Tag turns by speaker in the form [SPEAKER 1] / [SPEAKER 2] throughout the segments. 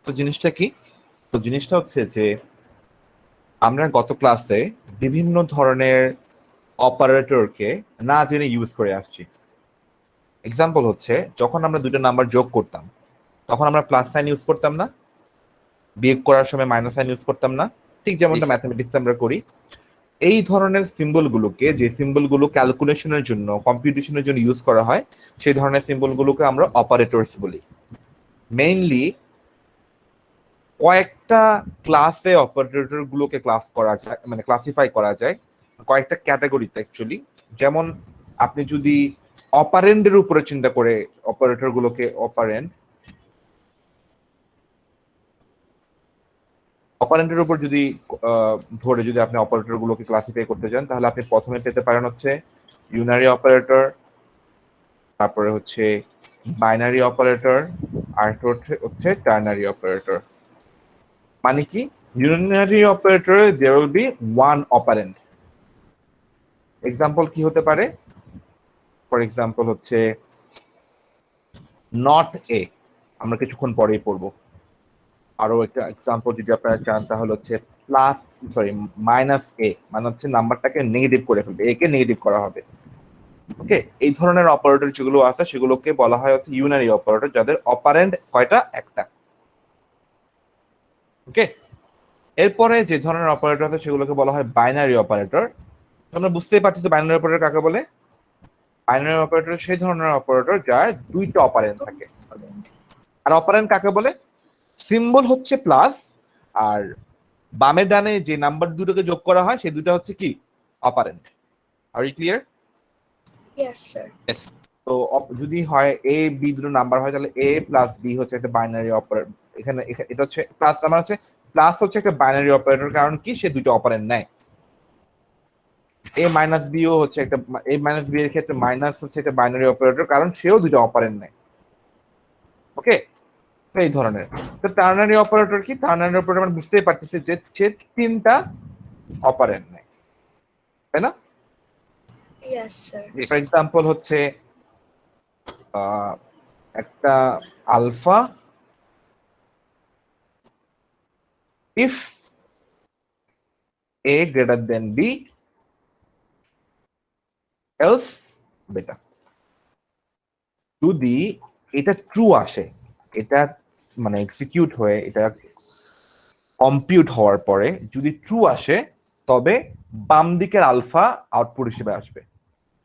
[SPEAKER 1] তো জিনিসটা কি? তো জিনিসটা হচ্ছে যে আমরা গত ক্লাসে বিভিন্ন ধরনের অপারেটরকে না জেনে ইউজ করে আসছি। এক্সাম্পল হচ্ছে যখন আমরা দুটো নাম্বার যোগ করতাম তখন আমরা প্লাস সাইন ইউজ করতাম না, বিয়োগ করার সময় মাইনাস সাইন ইউজ করতাম না, ঠিক
[SPEAKER 2] জি
[SPEAKER 1] যেমনটা
[SPEAKER 2] স্যার।
[SPEAKER 1] ম্যাথমেটিক্স আমরা করি। এই ধরনের সিম্বলগুলোকে, যে সিম্বলগুলো ক্যালকুলেশনের জন্য কম্পিউটেশনের জন্য ইউজ করা হয়, সেই ধরনের সিম্বলগুলোকে আমরা অপারেটরস বলি। মেইনলি কয়েকটা ক্লাসে অপারেটর গুলোকে ক্লাস করা যায়, মানে ক্লাসিফাই করা যায় কয়েকটা ক্যাটাগরিতে অ্যাকচুয়ালি। যেমন আপনি যদি অপারেন্ডের উপরে চিন্তা করে অপারেটর গুলোকে অপারেন্ডের উপর যদি ধরে যদি আপনি অপারেটর গুলোকে ক্লাসিফাই করতে চান, তাহলে আপনি প্রথমে পেতে পারেন হচ্ছে ইউনারি অপারেটর, তারপরে হচ্ছে বাইনারি অপারেটর, আর হচ্ছে টার্নারি অপারেটর। মানে কি? ইউনারি অপারেটরে there will be one operand. Example কি হতে পারে? ফর এক্সাম্পল হচ্ছে নট এ, আমরা কিছুক্ষণ পরেই পড়বো। আরো একটা এক্সাম্পল যদি আপনারা চান তাহলে হচ্ছে প্লাস, সরি, মাইনাস এ, মানে হচ্ছে নাম্বারটাকে নেগেটিভ করে ফেলবে, এ কে নেগেটিভ করা হবে। ওকে, এই ধরনের অপারেটর যেগুলো আছে সেগুলোকে বলা হয় হচ্ছে ইউনারি অপারেটর, যাদের অপারেন্ড কয়টা? একটা। ওকে, এরপরে যে ধরনের অপারেটর আছে সেগুলোকে বলা হয় বাইনারি অপারেটর। তোমরা বুঝতেই পারছো বাইনারি অপারেটর কাকে বলে। বাইনারি অপারেটর সেই ধরনের অপারেটর যার দুইটা অপারেন্ড থাকে। আর অপারেন্ড কাকে বলে? সিম্বল হচ্ছে প্লাস, আর বামে ডানে যে নাম্বার দুটোকে যোগ করা হয় সেই দুটো হচ্ছে কি? Operand. Are you clear?
[SPEAKER 3] Yes, sir.
[SPEAKER 2] Yes.
[SPEAKER 1] তো যদি হয় এ বি দুটো নাম্বার হয়, তাহলে এ প্লাস বি হচ্ছে একটা বাইনারি অপারেটর। এখানে এটা হচ্ছে প্লাস, নাম্বার হচ্ছে প্লাস হচ্ছে একটা বাইনারি অপারেটর, কারণ কি? সে দুটো অপারেন্ড নেয়। এ মাইনাস বিও হচ্ছে একটা, এ মাইনাস বি এর ক্ষেত্রে মাইনাস হচ্ছে একটা বাইনারি অপারেটর, কারণ সেও দুটো অপারেন্ড নেয়। ওকে, এই ধরনের। তো টার্নারি অপারেটর কি? টার্নারি অপারেটর মানে বুঝতেই পারতেছি যে সে তিনটা অপারেন্ড নেয়, তাই না?
[SPEAKER 3] Yes, sir.
[SPEAKER 2] Yes.
[SPEAKER 1] For example হচ্ছে একটা alpha if A greater than B else beta. যদি এটা ট্রু আসে, এটা মানে এক্সিকিউট হয়ে, এটা কম্পিউট হওয়ার পরে যদি ট্রু আসে, তবে বাম দিকের আলফা আউটপুট হিসেবে আসবে,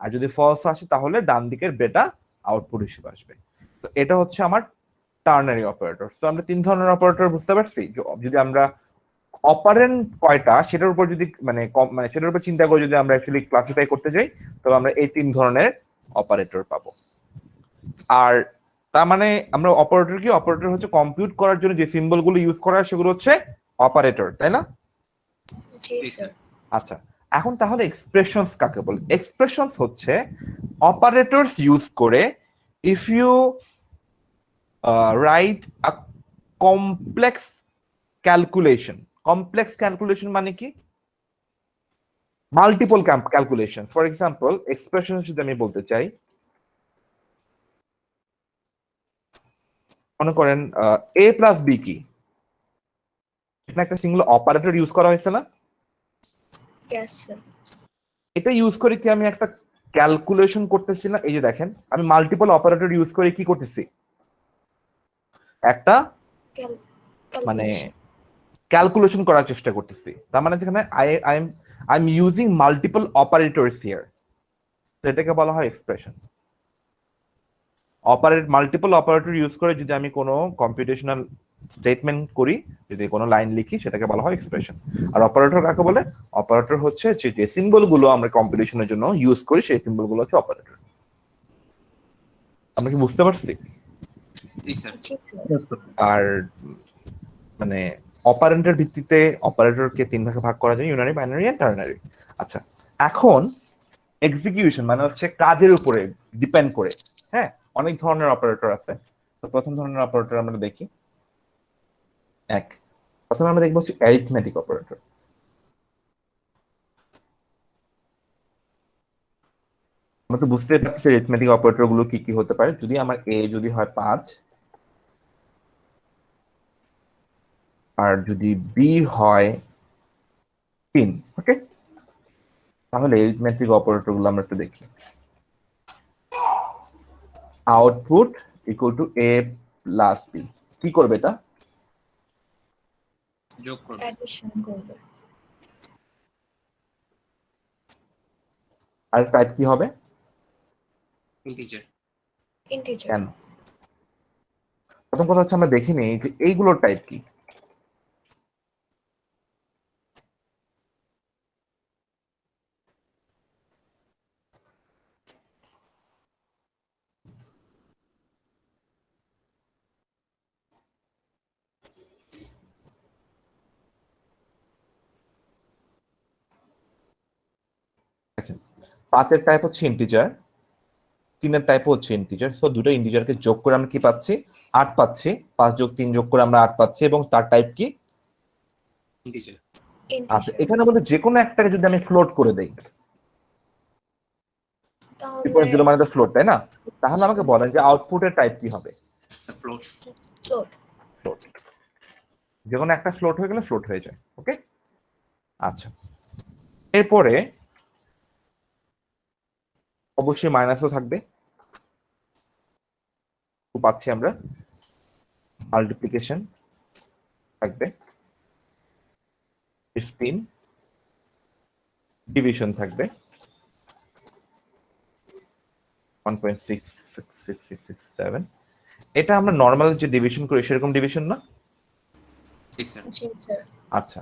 [SPEAKER 1] আর যদি ফলস আসে তাহলে ডান দিকের বেটা আউটপুট হিসেবে আসবে। তো এটা হচ্ছে আমার টার্নারি অপারেটর। তো আমরা তিন ধরনের অপারেটর বুঝতে পারছি। যদি আমরা অপারেন্ট কয়টা সেটার উপর যদি মানে সেটার উপর চিন্তা করে যদি আমরা অ্যাকচুয়ালি ক্লাসিফাই করতে যাই, তবে আমরা এই তিন ধরনের অপারেটর পাবো। আর তার মানে আমরা অপারেটর কি? অপারেটর হচ্ছে কম্পিউট করার জন্য যে সিম্বল গুলো ইউজ করা হয় সেগুলো হচ্ছে অপারেটর, তাই না?
[SPEAKER 3] Yes, sir.
[SPEAKER 1] আচ্ছা, এখন তাহলে এক্সপ্রেশনস কাকে বলে? এক্সপ্রেশনস হচ্ছে অপারেটরস ইউজ করে if you write a complex calculation. Complex calculation মানে কি? Multiple calculation. For example expression যদি আমি বলতে চাই, মনে করেন এ প্লাস বি কি? এখানে একটা সিঙ্গেল অপারেটর ইউজ করা হয়েছে না?
[SPEAKER 3] Yes, sir.
[SPEAKER 1] এটা ইউজ করে কি আমি একটা ক্যালকুলেশন করতেছি না? এই যে দেখেন, আমি মাল্টিপল অপারেটর ইউজ করে কি করতেছি? একটা মানে
[SPEAKER 3] Calculation.
[SPEAKER 1] ক্যালকুলেশন করার চেষ্টা করতেছি। তার মানে যেখানে I am using multiple operators here, তো এটাকে বলা হয় এক্সপ্রেশন। মাল্টিপল অপারেটর ইউজ করে যদি আমি কোনো কম্পিউটেশনাল স্টেটমেন্ট করি, যদি কোনো লাইন লিখি, সেটাকে বলা হয় এক্সপ্রেশন। আর অপারেটর কাকে বলে? অপারেটর হচ্ছে যে সিম্বল গুলো আমরা কম্পিউটেশনের জন্য ইউজ করি, সেই সিম্বল গুলো হচ্ছে অপারেটর। আমরা কি বুঝতে পারছি?
[SPEAKER 2] Yes, sir.
[SPEAKER 3] Yes, sir.
[SPEAKER 1] আর মানে অপারেন্টের ভিত্তিতে অপারেটরকে তিন ভাগে ভাগ করা যায়, ইউনারি, বাইনারি এন্ড টার্নারি। আচ্ছা, এখন এক্সিকিউশন মানে হচ্ছে কাজের উপরে ডিপেন্ড করে। হ্যাঁ, অনেক ধরনের অপারেটর আছে। তো প্রথম ধরনের অপারেটর আমরা দেখি। প্রথমে আমরা দেখবো হচ্ছে অ্যারিথমেটিক অপারেটর। আমরা তো বুঝতে পারছি অ্যারিথমেটিক অপারেটর গুলো কি কি হতে পারে। যদি আমার এ যদি হয় 5, আর যদি বি হয় 3, ওকে? তাহলে এরিথমেটিক অপারেটরগুলো আমরা একটু দেখি। Output equal to A plus B, কি করবে এটা?
[SPEAKER 2] যোগ করবে।
[SPEAKER 3] অ্যাডিশন করবে।
[SPEAKER 1] আর টাইপ কি হবে?
[SPEAKER 2] ইন্টিজার।
[SPEAKER 3] ইন্টিজার।
[SPEAKER 1] কেন? প্রথম কথা হচ্ছে আমরা দেখিনি যে এইগুলোর টাইপ কি। দেখেন, 5 এর টাইপ হচ্ছে ইন্টিজার, 3 এর টাইপ হচ্ছে ইন্টিজার। সো দুটো ইন্টিজারকে যোগ করে আমরা কি পাচ্ছি? 8 পাচ্ছি। 5 যোগ 3 যোগ করে আমরা 8 পাচ্ছি, এবং তার টাইপ কি?
[SPEAKER 2] ইন্টিজার।
[SPEAKER 1] আচ্ছা,
[SPEAKER 3] ইন্টিজার।
[SPEAKER 1] এখানে মধ্যে যে কোনো একটাকে যদি আমি ফ্লোট করে দেই,
[SPEAKER 3] তাহলে
[SPEAKER 1] 3.0 মানে তো ফ্লোট, তাই না? তাহলে আমাকে বলেন যে আউটপুটের টাইপ কি হবে?
[SPEAKER 2] ফ্লোট।
[SPEAKER 3] ফ্লোট।
[SPEAKER 1] ফ্লোট। যে কোনো একটা ফ্লোট হয়ে গেলে ফ্লোট হয়ে যায়, ওকে? আচ্ছা, এরপরে অবশ্যই মাইনাসও থাকবে। পাচ্ছি আমরা মাল্টিপ্লিকেশন থাকবে, 15 ডিভিশন থাকবে 1.66667। এটা আমরা নরমাল যে ডিভিশন করি সেরকম ডিভিশন না?
[SPEAKER 3] জি স্যার।
[SPEAKER 1] আচ্ছা,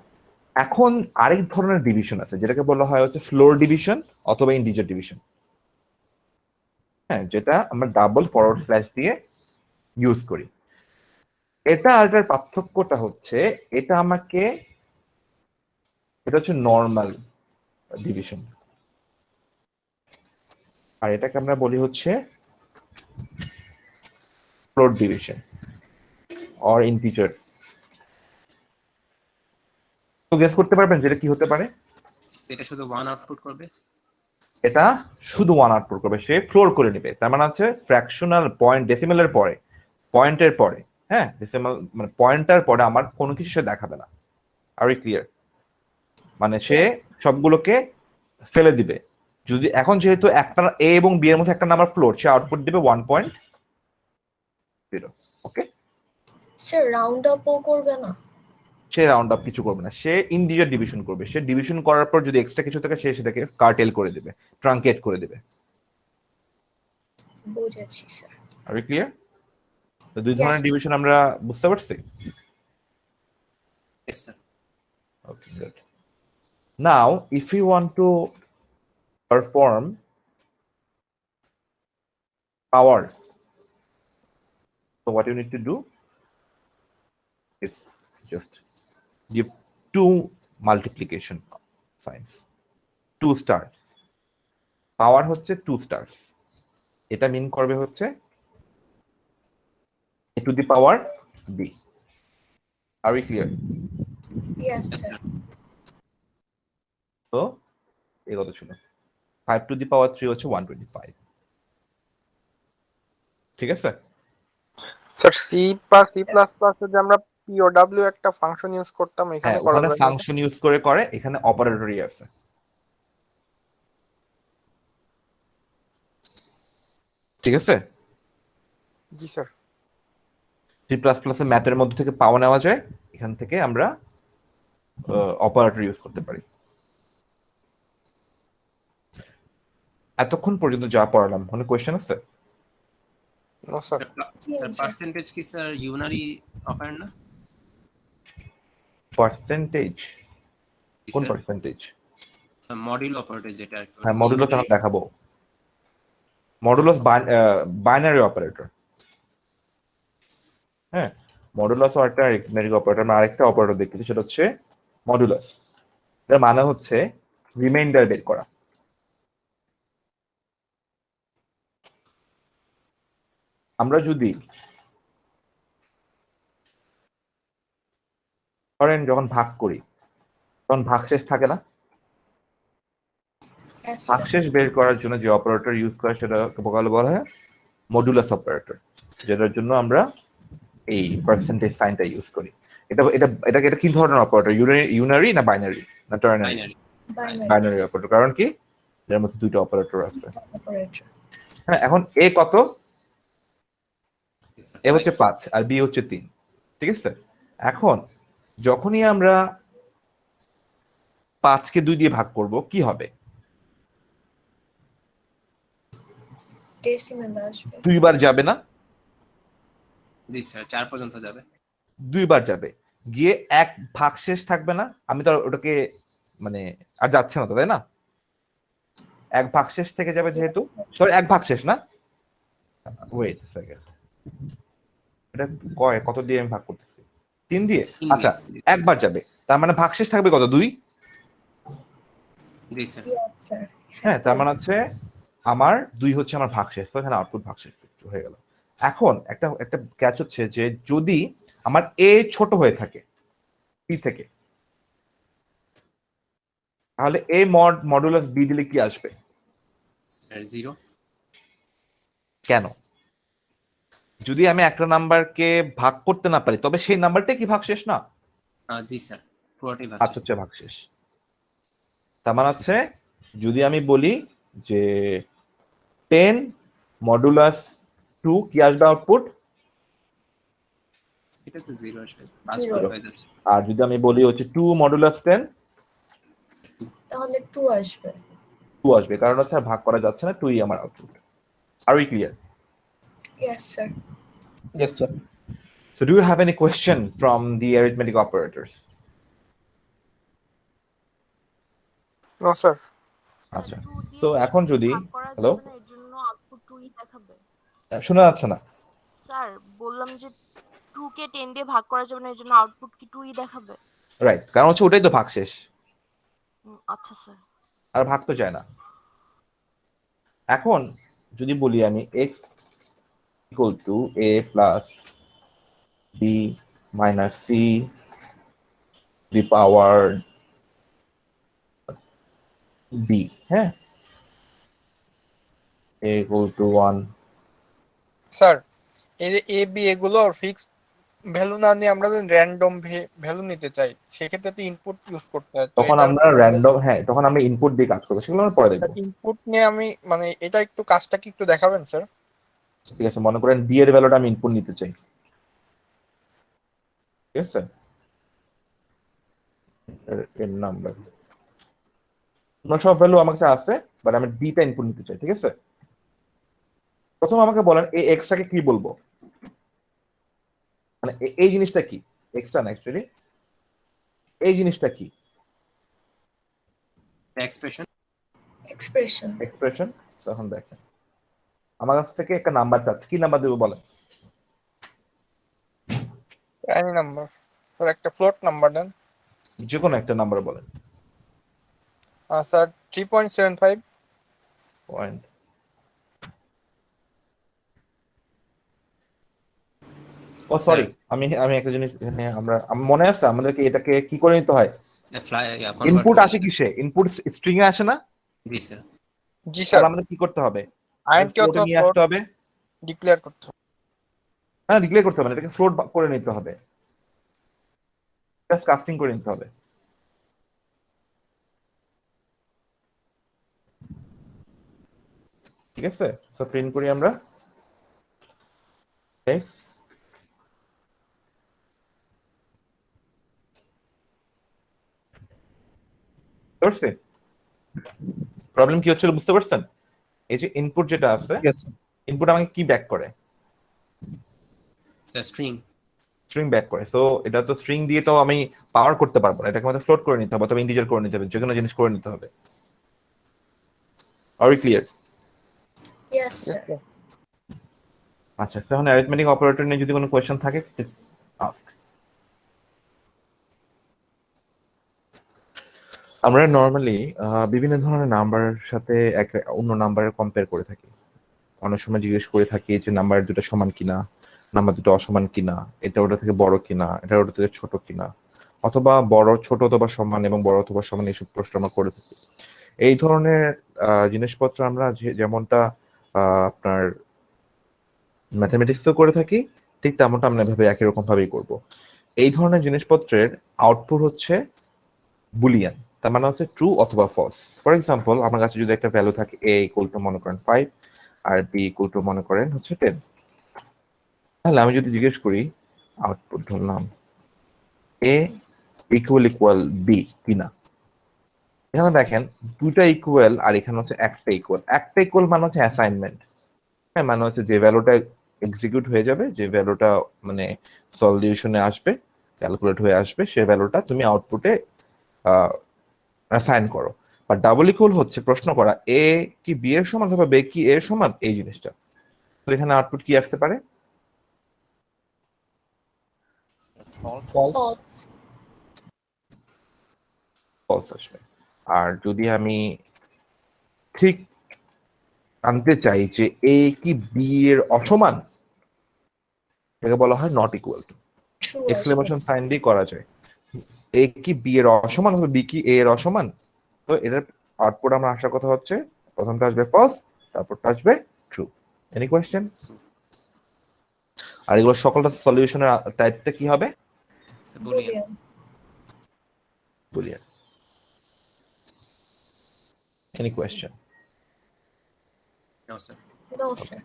[SPEAKER 1] এখন আরেক ধরনের ডিভিশন আছে যেটাকে বলা হয় হচ্ছে ফ্লোর ডিভিশন অথবা ইন্টিজার ডিভিশন। হ্যাঁ, যেটা আমরা ডাবল ফরওয়ার্ড স্ল্যাশ দিয়ে ইউজ করি। এটা আর এটার পার্থক্যটা হচ্ছে এটা হচ্ছে নর্মাল ডিভিশন, আর এটাকে আমরা বলি হচ্ছে ফ্লোর ডিভিশন অর ইন্টিজার। তো গেস করতে পারবেন যেটা কি হতে পারে?
[SPEAKER 2] এটা শুধু ওয়ান আউটপুট করবে।
[SPEAKER 1] এটা শুধু ওয়ান আউটপুট করবে, সে ফ্লোর করে নেবে। তার মানে আছে ফ্র্যাকশনাল পয়েন্ট ডেসিমেলের পরে, পয়েন্টের পরে, হ্যাঁ ডেসিমাল মানে পয়েন্টার পরে আমার কোনো কিছু সে দেখাবে না। আর ক্লিয়ার? মানে সে সবগুলোকে ফেলে দিবে। যদি এখন যেহেতু একটা এ এবং বি এর মধ্যে একটা নাম্বার ফ্লোর, সে আউটপুট দিবে 1.0, ওকে?
[SPEAKER 3] স্যার রাউন্ড আপও করবে না?
[SPEAKER 1] সে রাউন্ড আপ কিছু করবে না, সে ইন্টিজার ডিভিশন করবে। সে ডিভিশন করার পর যদি এক্সট্রা কিছু থাকে সে সেটাকে কার্টেল করে দেবে, ট্রাঙ্কেট করে দেবে।
[SPEAKER 3] বুঝেছি স্যার।
[SPEAKER 1] আর ক্লিয়ার? তো দুই
[SPEAKER 3] Yes,
[SPEAKER 1] ধরনের
[SPEAKER 3] sir.
[SPEAKER 1] ডিভিশন আমরা বুঝতে পারছি।
[SPEAKER 2] Yes sir.
[SPEAKER 1] Okay, good. Now, if you want to perform power, so what you need to do is just give 2 multiplication signs, 2 stars. Power হচ্ছে 2 stars. এটা মিন করবে হচ্ছে a to the power b. Are we clear?
[SPEAKER 3] Yes,
[SPEAKER 2] yes
[SPEAKER 3] sir.
[SPEAKER 2] Sir.
[SPEAKER 1] So, এই কথা ছিল 5 to the power 3 হচ্ছে 125, ঠিক আছে?
[SPEAKER 4] Sir C plus C plus plus যে আমরা পিওডব্লিউ একটা ফাংশন ইউজ করতাম এখানে
[SPEAKER 1] হ্যাঁ,
[SPEAKER 4] করা
[SPEAKER 1] ওখানে
[SPEAKER 4] যায় না?
[SPEAKER 1] ফাংশন ইউজ করে এখানে অপারেটরই আছে, ঠিক আছে?
[SPEAKER 4] জি স্যার।
[SPEAKER 1] সি প্লাস প্লাস এর ম্যাথের মধ্যে থেকে পাওয়া নেওয়া যায়, এখান থেকে আমরা অপারেটর ইউজ করতে পারি। এতক্ষণ পর্যন্ত যা পড়ালাম, কোনো কোয়েশ্চেন আছে?
[SPEAKER 4] No sir.
[SPEAKER 2] স্যার পার্সেন্টেজ কি স্যার ইউনারি অপারেন্ট না?
[SPEAKER 1] পার্সেন্টেজ? কোন পার্সেন্টেজ?
[SPEAKER 2] স্যার মডিউল অপারেটর যেটা আর কি।
[SPEAKER 1] হ্যাঁ, মডুলাস আমরা দেখাবো। Modulus binary operator. হ্যাঁ, মডুলাস একটা আরিথমেটিক অপারেটর। আমরা আরেকটা অপারেটর দেখতেছি, সেটা হচ্ছে মডুলাস। এর মানে হচ্ছে রিমাইন্ডার বের করা। আমরা যদি ধরেন যখন ভাগ করি তখন ভাগশেষ থাকে না?
[SPEAKER 3] Yes, sir.
[SPEAKER 1] ভাগশেষ বের করার জন্য যে অপারেটর ইউজ করে সেটা বলা হয় মডুলাস অপারেটর, যেটার জন্য আমরা এই পার্সেন্টেজ সাইনটা ইউজ করি। এটা এটা এটা এটা কি ধরনের অপারেটর, ইউনারি না বাইনারি না টার্নারি?
[SPEAKER 2] বাইনারি।
[SPEAKER 1] Binary operator. কারণ কি এর মধ্যে দুটো অপারেটর আছে।
[SPEAKER 3] অপারেটর।
[SPEAKER 1] হ্যাঁ, এখন এ কত? এ হচ্ছে 5 আর বি হচ্ছে 3, ঠিক আছে? এখন যখনই আমরা 5 কে 2 দিয়ে ভাগ করব কি হবে?
[SPEAKER 3] ডেসিমেল আসবে।
[SPEAKER 1] 2 বার যাবে না?
[SPEAKER 2] জি স্যার 4 পর্যন্ত যাবে।
[SPEAKER 1] 2 বার যাবে, গিয়ে এক ভাগশেষ থাকবে না? আমি তো ওটাকে মানে আর যাচ্ছে না তো, তাই না? এক ভাগশেষ থেকে যাবে যেহেতু, সরি এক ভাগশেষ না, ওয়েট সেকেন্ড, এটা কত দিয়ে আমি ভাগ করতেছি? 3 দিয়ে। আচ্ছা, একবার যাবে, তার মানে ভাগশেষ থাকবে কত? 2।
[SPEAKER 2] জি স্যার।
[SPEAKER 3] স্যার।
[SPEAKER 1] হ্যাঁ, তার মানে হচ্ছে আমার 2 হচ্ছে আমার ভাগশেষ, তো এখানে আউটপুট ভাগশেষ হয়ে গেল। এখন একটা একটা ক্যাচ হচ্ছে যে যদি আমার এ ছোট হয়ে থাকে পি থেকে, তাহলে এ মডুলাস বি দিলে কি আসবে?
[SPEAKER 2] স্যার 0।
[SPEAKER 1] কেন? যদি আমি একটা নাম্বারকে ভাগ করতে না পারি তবে সেই নাম্বারটা কি ভাগশেষ না?
[SPEAKER 2] জি স্যার পুরোটাই
[SPEAKER 1] আচ্ছা,
[SPEAKER 2] ভাগশেষ।
[SPEAKER 1] হচ্ছে ভাগশেষ। তার মানে হচ্ছে যদি আমি বলি যে 10 মডুলাস 2 কি আসবে আউটপুট?
[SPEAKER 2] এটা তো 0 আসবে, 5
[SPEAKER 3] Zero।
[SPEAKER 2] হয়ে যাচ্ছে।
[SPEAKER 1] আর যদি আমি বলি হচ্ছে 2 মডুলাস 10,
[SPEAKER 3] তাহলে 2 আসবে।
[SPEAKER 1] 2 আসবে, কারণ হচ্ছে আর ভাগ করা যাচ্ছে না, 2ই আমার output. Are we clear?
[SPEAKER 3] Yes sir.
[SPEAKER 4] Yes sir.
[SPEAKER 1] So do you have any question from the arithmetic operators?
[SPEAKER 4] No sir.
[SPEAKER 1] আচ্ছা, তো এখন যদি হ্যালো,
[SPEAKER 5] এর জন্য আউটপুট 2 ই দেখাবে।
[SPEAKER 1] শোনা যাচ্ছে না?
[SPEAKER 5] স্যার বললাম যে 2 কে 10 দিয়ে ভাগ করা যাবে না, এর জন্য আউটপুট কি 2 ই দেখাবে?
[SPEAKER 1] রাইট, কারণ হচ্ছে ওটাই তো ভাগশেষ,
[SPEAKER 5] আচ্ছা স্যার।
[SPEAKER 1] আর ভাগ তো যায় না। এখন যদি বলি আমি x equal two a plus b minus c the power b, হ্যাঁ, a ইকুয়াল টু 1।
[SPEAKER 4] স্যার এই যে এ বি এগুলো ফিক্সড ভ্যালু না নিয়ে আমরা যদি র্যান্ডম ভ্যালু নিতে চাই সেক্ষেত্রে তো ইনপুট ইউজ করতে হয়। তো
[SPEAKER 1] তখন আমরা র্যান্ডম, হ্যাঁ, তখন আমরা ইনপুট দিয়ে কাজ করবো, সেগুলো আমরা পরে দেখবো।
[SPEAKER 4] ইনপুট নিয়ে আমি মানে এটা একটু কাজটা কি একটু দেখাবেন স্যার?
[SPEAKER 1] ঠিক আছে, মনে করেন b এর ভ্যালুটা আমি ইনপুট নিতে চাই, ঠিক আছে, এর নাম্বার সব ভ্যালু আমার কাছে আছে, বাট আমি d টা ইনপুট নিতে চাই, ঠিক আছে? প্রথম আমাকে বলেন এই x টাকে কি বলবো, মানে এই জিনিসটা কি? x টা না, অ্যাকচুয়ালি এই জিনিসটা কি?
[SPEAKER 2] এক্সপ্রেশন।
[SPEAKER 1] এক্সপ্রেশন। তখন দেখেন আমার কাছ থেকে একটা নাম্বার চাচ্ছে, কি নাম্বার দেবো বলেন?
[SPEAKER 4] এনি নাম্বার স্যার, একটা ফ্লোট নাম্বার দেন।
[SPEAKER 1] যে কোনো একটা নাম্বার বলেন।
[SPEAKER 4] স্যার 3.75।
[SPEAKER 1] পয়েন্ট, ও সরি, আমি আমি একটা জিনিস এখানে আমার মনে আছে আমাদেরকে এটাকে কি করে নিতে হয়? ইনপুট আসে কিসে? ইনপুট স্ট্রিং এ আসে না?
[SPEAKER 2] জি স্যার।
[SPEAKER 4] জি স্যার।
[SPEAKER 1] তাহলে আমাদের কি করতে হবে?
[SPEAKER 4] আইএনটি
[SPEAKER 1] ফ্লোটে
[SPEAKER 4] অথবা
[SPEAKER 1] নিয়ে আসতে হবে।
[SPEAKER 4] ডিক্লেয়ার করতে হবে।
[SPEAKER 1] হ্যাঁ, ডিক্লেয়ার করতে হবে না, এটাকে ফ্লোট করে নিতে হবে, জাস্ট কাস্টিং করে নিতে হবে। ঠিক আছে, সো প্রিন্ট করি আমরা x করছে। প্রবলেম কি হচ্ছিল বুঝতে পারছেন? এই যে ইনপুট যেটা আছে, ইনপুট আমাকে কি ব্যাক করে?
[SPEAKER 2] Sir string.
[SPEAKER 1] স্ট্রিং ব্যাক করে। সো এটা তো স্ট্রিং দিয়ে তো আমি পাওয়ার করতে পারবো না, এটাকে আমাদের ফ্লোট করে নিতে হবে অথবা ইন্টিজার করে নিতে হবে, যে কোনো জিনিস করে নিতে হবে। আর উই ক্লিয়ার?
[SPEAKER 3] Yes sir.
[SPEAKER 1] আচ্ছা, এখন অ্যারিথমেটিক অপারেটর নিয়ে যদি কোনো কোয়েশ্চেন থাকে প্লিজ আস্ক। আমরা নরমালি বিভিন্ন ধরনের নাম্বারের সাথে অন্য নাম্বারের কম্পেয়ার করে থাকি। অনেক সময় জিজ্ঞেস করে থাকি যে নাম্বার দুটো সমান কিনা, নাম্বার দুটো অসমান কিনা, এটা ওটা থেকে বড় কিনা, এটা ওটা থেকে ছোট কিনা, অথবা বড় ছোট অথবা সমান এবং বড় অথবা সমান, এইসব প্রশ্ন আমরা করে থাকি। এই ধরনের জিনিসপত্র আমরা যেমনটা আপনার ম্যাথমেটিক্সও করে থাকি, ঠিক তেমনটা আমরা এভাবে একই রকম ভাবেই করব। এই ধরনের জিনিসপত্রের আউটপুট হচ্ছে বুলিয়ান, তার মানে হচ্ছে ট্রু অথবা ফলস। ফর এক্সাম্পল, আমার কাছে যদি একটা ভ্যালু থাকে a ইকুয়াল টু মনে করেন 5 আর b ইকুয়াল টু মনে করেন হচ্ছে 10, তাহলে আমি যদি জিজ্ঞেস করি আউটপুট ধরলাম a ইকুয়াল b কিনা, এখানে দেখেন দুইটা ইকুয়াল আর এখানে হচ্ছে একটা ইকুয়াল। একটা ইকুয়াল মানে হচ্ছে অ্যাসাইনমেন্ট, হ্যাঁ, মানে হচ্ছে যে ভ্যালুটা এক্সিকিউট হয়ে যাবে, যে ভ্যালুটা মানে সলিউশনে আসবে, ক্যালকুলেট হয়ে আসবে, সেই ভ্যালুটা তুমি আউটপুটে অ্যাসাইন করো। বা ডাবল ইকুয়াল হচ্ছে প্রশ্ন করা এ কি বি এর সমান অথবা বে কি এর সমান, এই জিনিসটা। তো এখানে আউটপুট কি আসতে পারে?
[SPEAKER 2] ফলস।
[SPEAKER 3] False.
[SPEAKER 1] ফলস আসবে। আর যদি আমি ঠিক আনতে চাই যে এ কি বি এর অসমান, এটাকে বলা হয় নট ইকুয়াল টু।
[SPEAKER 3] True আসবে।
[SPEAKER 1] এক্সক্লেমেশন সাইন দিয়ে করা যায় এ কি বি এর অসমান অথবা বি কি এ এর অসমান। তো এটার আউটপুট আমরা আসার কথা হচ্ছে প্রথমটা আসবে ফলস, তারপরটা আসবে ট্রু। Any question? আর এগুলো সকলটা সলিউশনের টাইপটা কি হবে?
[SPEAKER 2] Boolean.
[SPEAKER 3] Boolean.
[SPEAKER 1] Boolean. Any question?
[SPEAKER 2] No sir.
[SPEAKER 3] No, sir.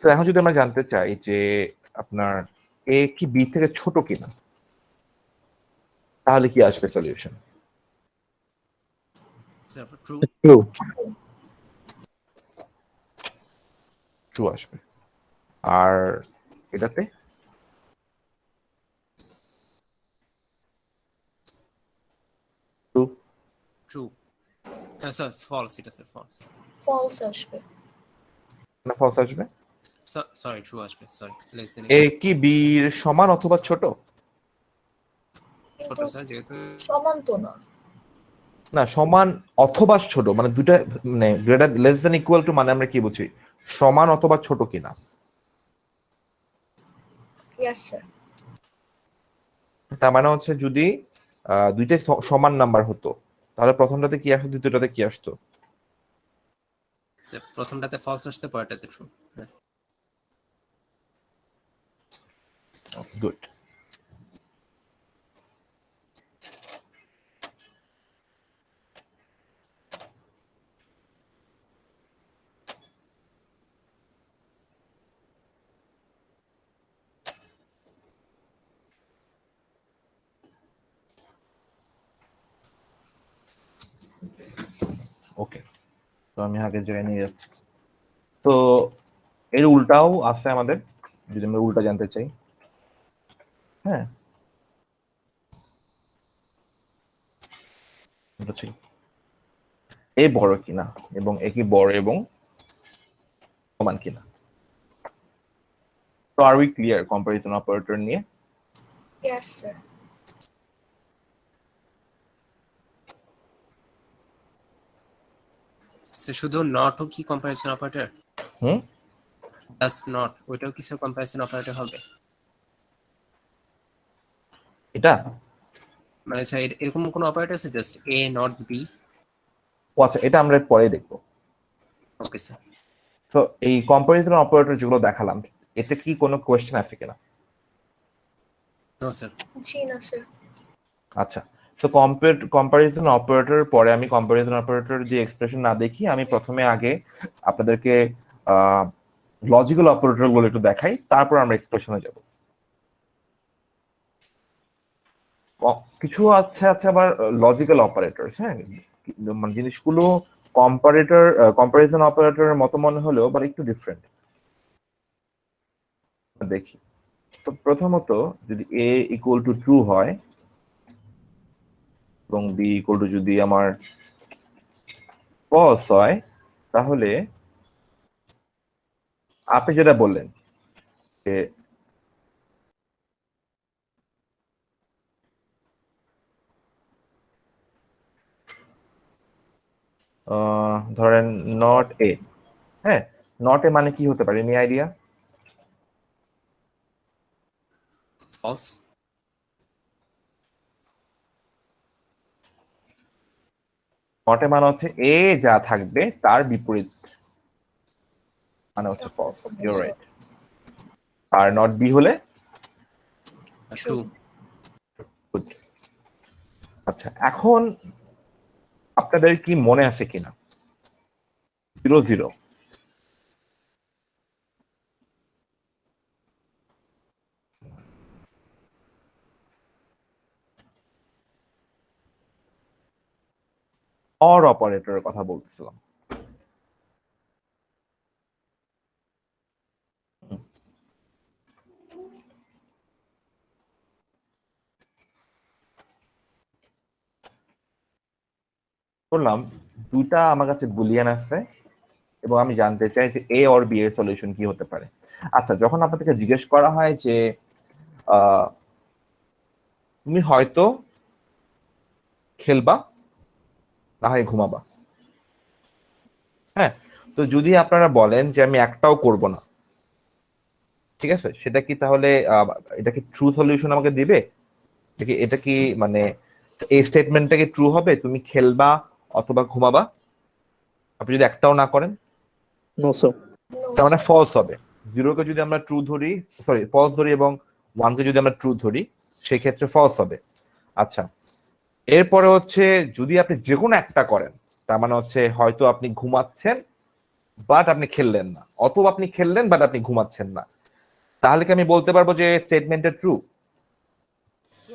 [SPEAKER 1] তো এখন যদি আমরা জানতে চাই যে আপনার এ কি বি থেকে ছোট কিনা, তাহলে কি আসবে solution?
[SPEAKER 2] Sir true.
[SPEAKER 1] True. True আসবে। আর এটাতে ট্রু
[SPEAKER 2] ট্রু। স্যার ফলস, এটা স্যার ফলস।
[SPEAKER 3] False আসবে।
[SPEAKER 1] না ফলস আসবে?
[SPEAKER 2] সরি ট্রু আসবে, সরি লেস দেন।
[SPEAKER 1] এ কি বি এর সমান অথবা ছোট?
[SPEAKER 2] ছোট
[SPEAKER 3] কিন্তু
[SPEAKER 2] স্যার, যেহেতু
[SPEAKER 3] সমান তো না।
[SPEAKER 1] না, সমান অথবা ছোট মানে দুইটা, মানে greater less than equal to মানে আমরা কি বুঝি? সমান অথবা ছোট কিনা।
[SPEAKER 3] Yes, sir.
[SPEAKER 1] তার মানে হচ্ছে যদি দুইটাই সমান নাম্বার হতো, তাহলে প্রথমটাতে কি আসতো, দ্বিতীয়টাতে কি আসতো?
[SPEAKER 2] স্যার প্রথমটাতে ফলস আসতে, পরেরটাতে ট্রু।
[SPEAKER 1] গুড। ওকে, তো আমি আগের জায়গায় নিয়ে যাচ্ছি। তো এর উল্টাও আছে আমাদের, যদি আমরা উল্টা জানতে চাই। হ্যাঁ, এটা ঠিক। এ বড় কিনা এবং এ কি বড় এবং সমান কিনা। তো আর উই ক্লিয়ার কম্পারিজন অপারেটর নিয়ে?
[SPEAKER 3] Yes, sir.
[SPEAKER 2] স্যার শুধু নটও কি comparison operator?
[SPEAKER 1] Hmm,
[SPEAKER 2] just not, ওইটাও কি স্যার কম্পারিজন অপারেটর হবে?
[SPEAKER 1] এটা
[SPEAKER 2] মানে স্যার এরকম কোনো অপারেটর আছে জাস্ট এ নট বি?
[SPEAKER 1] ও আচ্ছা, এটা আমরা পরে দেখবো।
[SPEAKER 2] Okay sir.
[SPEAKER 1] তো এই কম্পারিজন অপারেটর যেগুলো দেখালাম, এতে কি কোনো কোয়েশ্চেন আছে কিনা?
[SPEAKER 2] No sir.
[SPEAKER 3] জি না, স্যার।
[SPEAKER 1] আচ্ছা, তো কম্পারিজন অপারেটর পরে আমি কম্পারিজন অপারেটর যে এক্সপ্রেশন না দেখি, আমি প্রথমে আগে আপনাদেরকে লজিক্যাল অপারেটর গুলো একটু দেখাই, তারপর আমরা এক্সপ্রেশনে যাব। কিছু আছে আছে আবার লজিক্যাল অপারেটর, হ্যাঁ, মানে জিনিসগুলো কম্পারিজন অপারেটরের মতো মনে হলেও বাট একটু ডিফারেন্ট। দেখি, তো প্রথমত যদি এ ইকুয়াল টু ট্রু হয় এবং বি ইকুয়াল টু যদি আমার ফলস হয়, তাহলে আপনি যেটা বললেন যে ধরেন নট এ, হ্যাঁ, নট এ মানে কি হতে পারে, any idea?
[SPEAKER 2] False.
[SPEAKER 1] Not A মানে হচ্ছে এ যা থাকবে তার বিপরীত, মানে হচ্ছে ফলস। You're right. আর নট বি হলে
[SPEAKER 2] ট্রু।
[SPEAKER 1] good. আচ্ছা, এখন আপনাদের কি মনে আছে কিনা 0 0 অর অপারেটরের কথা বলতেছিলাম। বললাম দুটা আমার কাছে বুলিয়ান আছে এবং আমি জানতে চাই যে এ অর বি এর সলিউশন কি হতে পারে। আচ্ছা, যখন আপনাদেরকে জিজ্ঞেস করা হয় যে তুমি হয়তো খেলবা না হয় ঘুমাবা, হ্যাঁ, তো যদি আপনারা বলেন যে আমি একটাও করব না, ঠিক আছে, সেটা কি তাহলে এটা কি ট্রু সলিউশন আমাকে দিবে? এটা কি মানে এই স্টেটমেন্টটা কি ট্রু হবে, তুমি খেলবা অথবা ঘুমাবা আপনি যদি একটাও না করেন?
[SPEAKER 6] No sir.
[SPEAKER 3] No,
[SPEAKER 1] তার মানে
[SPEAKER 3] sir.
[SPEAKER 1] ফলস হবে। জিরোকে যদি আমরা ট্রু ধরি, সরি ফলস ধরি, এবং ওয়ানকে যদি আমরা ট্রু ধরি সেই ক্ষেত্রে ফলস হবে। আচ্ছা, এরপরে হচ্ছে যদি আপনি যে কোনো একটা করেন, তার মানে হচ্ছে হয়তো আপনি ঘুমাচ্ছেন বাট আপনি খেললেন না, অথবা আপনি খেললেন বাট আপনি ঘুমাচ্ছেন না, তাহলে কি আমি বলতে পারবো যে স্টেটমেন্টটা ট্রু?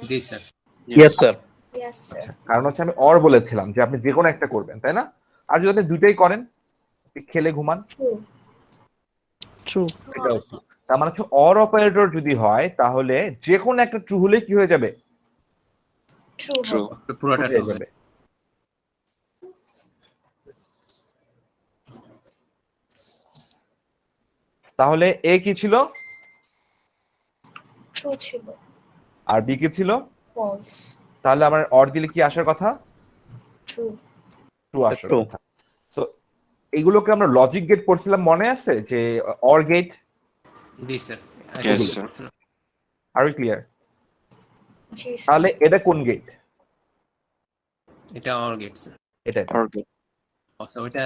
[SPEAKER 2] জি sir.
[SPEAKER 6] Yes sir.
[SPEAKER 3] Yes, sir.
[SPEAKER 1] আচ্ছা, কারণ হচ্ছে আমি অর বলেছিলাম যে আপনি যে কোনো একটা করবেন, তাই না? আর যদি আপনি দুইটাই করেন, আপনি খেলে ঘুমান,
[SPEAKER 3] True.
[SPEAKER 6] ট্রু।
[SPEAKER 1] এটাও true। তার মানে হচ্ছে অর অপারেটর যদি হয় তাহলে যে কোনো একটা ট্রু হলে কি হয়ে যাবে?
[SPEAKER 3] True.
[SPEAKER 6] True.
[SPEAKER 3] হবে।
[SPEAKER 2] পুরোটা
[SPEAKER 1] হয়ে
[SPEAKER 2] ট্রু
[SPEAKER 1] যাবে। তাহলে এ কি ছিল
[SPEAKER 3] True ছিল।
[SPEAKER 1] আর বি কি ছিল?
[SPEAKER 3] False.
[SPEAKER 1] তাহলে আমার অর দিলে কি আসার কথা?
[SPEAKER 3] True.
[SPEAKER 1] ট্রু আসার
[SPEAKER 6] True.
[SPEAKER 1] কথা। সো এইগুলোকে আমরা লজিক গেট পড়ছিলাম, মনে আছে যে অর গেট?
[SPEAKER 2] জি স্যার।
[SPEAKER 6] Yes,
[SPEAKER 1] sir.
[SPEAKER 2] স্যার।
[SPEAKER 1] আর ক্লিয়ার?
[SPEAKER 3] জি স্যার।
[SPEAKER 1] তাহলে এটা কোন গেট?
[SPEAKER 2] এটা অর গেট স্যার।
[SPEAKER 1] এটা
[SPEAKER 6] অর গেট।
[SPEAKER 2] আচ্ছা, ওইটা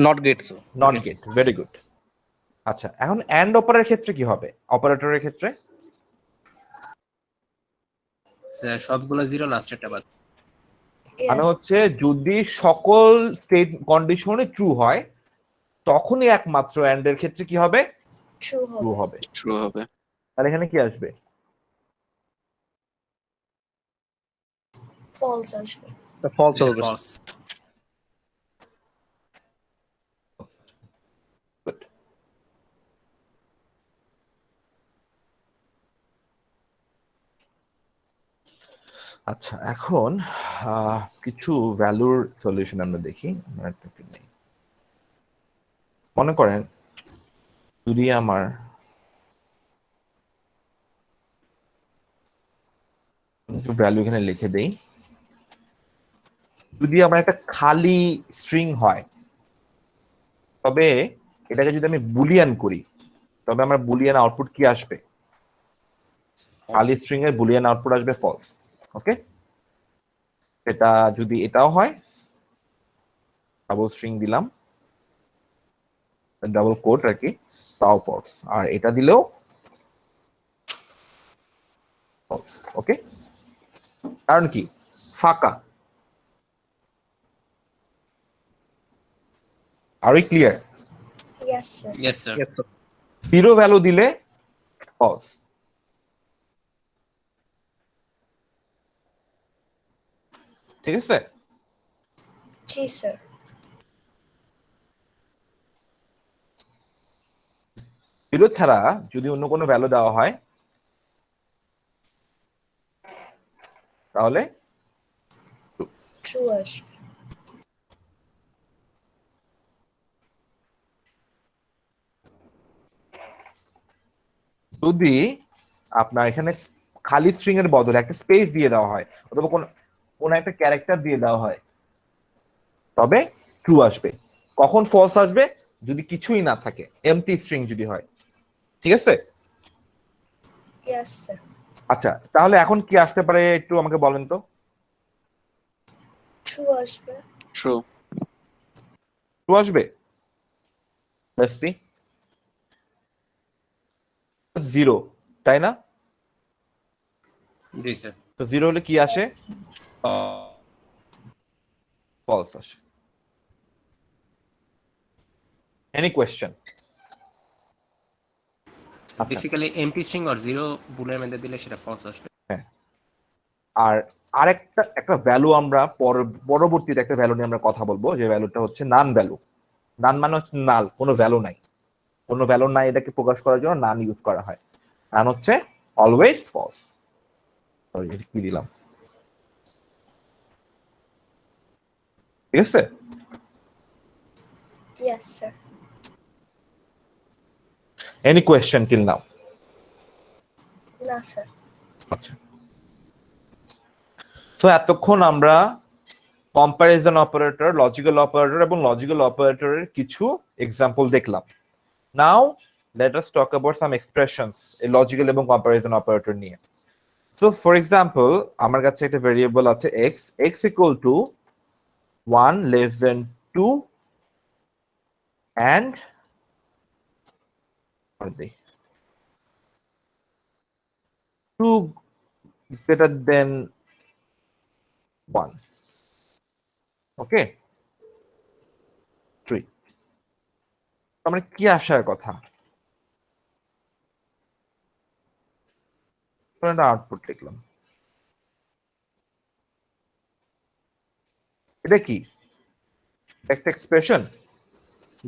[SPEAKER 6] not gate sir.
[SPEAKER 1] Not gate. Very good. আচ্ছা, এখন অ্যান্ড অপারেটরের ক্ষেত্রে কি হবে? অপারেটরের ক্ষেত্রে
[SPEAKER 2] স্যার সবগুলো জিরো, লাস্টেরটা বাদ।
[SPEAKER 1] মানে
[SPEAKER 3] Yes.
[SPEAKER 1] হচ্ছে যদি সকল স্টেট কন্ডিশনে ট্রু হয় তখনই একমাত্র অ্যান্ড এর ক্ষেত্রে কি হবে?
[SPEAKER 3] True
[SPEAKER 1] ট্রু
[SPEAKER 3] হবে।
[SPEAKER 1] হবে।
[SPEAKER 6] ট্রু হবে।
[SPEAKER 1] তাহলে এখানে কি আসবে?
[SPEAKER 3] False আসবে।
[SPEAKER 6] ফলস
[SPEAKER 2] এটা
[SPEAKER 6] হবে।
[SPEAKER 2] ফলস।
[SPEAKER 1] Good. আচ্ছা, এখন কিছু ভ্যালুর সলিউশন আমরা দেখি। মনে করেন যদি আমার ভ্যালু এখানে লিখে দেই, যদি আমার একটা খালি স্ট্রিং হয় তবে এটাকে যদি আমি বুলিয়ান করি তবে আমার বুলিয়ান আউটপুট কি আসবে? খালি স্ট্রিং এর বুলিয়ান আউটপুট আসবে ফলস। ওকে, এটা যদি এটাও হয়, ডাবল স্ট্রিং দিলাম, ডাবল কোট আর কি, তাও ফলস। আর এটা দিলেও ফলস। ওকে, কারণ কি? ফাঁকা। আর clear?
[SPEAKER 3] Yes, sir.
[SPEAKER 2] Yes sir.
[SPEAKER 6] Yes sir.
[SPEAKER 1] Zero value দিলে ফলস। ঠিক আছে?
[SPEAKER 3] জি স্যার।
[SPEAKER 1] জিরো ছাড়া যদি অন্য কোনো ভ্যালু দেওয়া হয় তাহলে
[SPEAKER 3] True আসবে।
[SPEAKER 1] যদি আপনার এখানে খালি স্ট্রিং এর বদলে একটা স্পেস দিয়ে দেওয়া হয় অথবা কোন একটা ক্যারেক্টার দিয়ে দেওয়া হয় তবে ট্রু আসবে। কখন ফলস আসবে? যদি কিছুই না থাকে, এমটি স্ট্রিং যদি হয়। ঠিক আছে?
[SPEAKER 3] Yes, sir.
[SPEAKER 1] আচ্ছা, তাহলে এখন কি আসতে পারে একটু আমাকে বলেন তো।
[SPEAKER 3] True আসবে।
[SPEAKER 6] ট্রু।
[SPEAKER 1] ট্রু আসবে? Let's see. জিরো, তাই না?
[SPEAKER 2] জি স্যার।
[SPEAKER 1] তো জিরো হলে কি আসে? ফলস আসে। Any question? আচ্ছা,
[SPEAKER 2] বেসিক্যালি এমটি স্ট্রিং আর জিরো বুলের মধ্যে দিলে সেটা ফলস আসবে।
[SPEAKER 1] আর আরেকটা একটা ভ্যালু আমরা পরবর্তীতে একটা ভ্যালু নিয়ে আমরা কথা বলবো, যে ভ্যালুটা হচ্ছে নান ভ্যালু। নান মানে হচ্ছে নাল, কোনো ভ্যালু নাই, কোনো ভ্যালু নাই, এটাকে প্রকাশ করার জন্য নান ইউজ করা হয়। নান হচ্ছে অলওয়েজ ফলস। সরি, এটা কি দিলাম, ঠিক আছে?
[SPEAKER 3] Yes, sir.
[SPEAKER 1] Any question till now?
[SPEAKER 3] No, sir.
[SPEAKER 1] আচ্ছা, তো এতক্ষণ আমরা কম্প্যারিজন অপারেটর, লজিক্যাল অপারেটর এবং লজিক্যাল অপারেটরের কিছু এক্সাম্পল দেখলাম। Now let us talk about some expressions এই লজিক্যাল এবং কম্প্যারিজন অপারেটর নিয়ে। সো ফর এক্সাম্পল, আমার কাছে একটা ভেরিয়েবল আছে x, x equal to 1 less than 2 and 2 greater than 1. Okay, 3। আমরা কি আসার কথা? আউটপুট লিখলাম। এটা কি একটা এক্সপ্রেশন?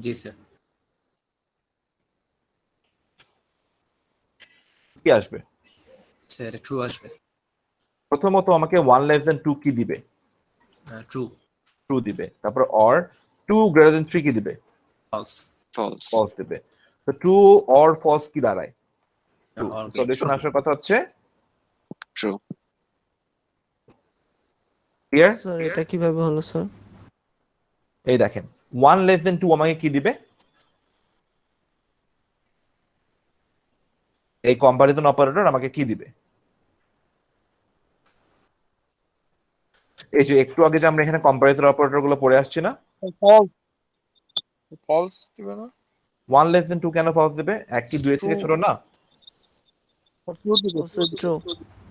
[SPEAKER 2] জি স্যার।
[SPEAKER 1] কি আসবে?
[SPEAKER 2] স্যার ট্রু আসবে।
[SPEAKER 1] প্রথমত আমাকে 1 লেস দেন 2 কি দিবে?
[SPEAKER 2] ট্রু।
[SPEAKER 1] ট্রু দিবে। তারপর অর 2 গ্রেটার দেন 3 কি দিবে?
[SPEAKER 2] ফলস।
[SPEAKER 1] ফলস দিবে। তো ট্রু অর ফলস কি দাঁড়ায়?
[SPEAKER 2] or
[SPEAKER 1] solution
[SPEAKER 2] true.
[SPEAKER 1] আসার কথা হচ্ছে
[SPEAKER 6] ট্রু।
[SPEAKER 1] ক্লিয়ার?
[SPEAKER 7] স্যার এটা কিভাবে হলো স্যার?
[SPEAKER 1] এই দেখেন, 1 লেস দেন 2 আমাকে কি দিবে? এই কম্পারিজন অপারেটর আমাকে কি দিবে? এই যে একটু আগে যে আমরা এখানে কম্পারিজন অপারেটর গুলো পড়ে আসছি না,
[SPEAKER 4] ফলস, ফলস দিবে না?
[SPEAKER 1] 1 লেস দেন 2 কেন ফলস দিবে? 1 কি 2 এর থেকে ছোট না?
[SPEAKER 4] ট্রু দিবে।
[SPEAKER 7] ও স্যার ট্রু।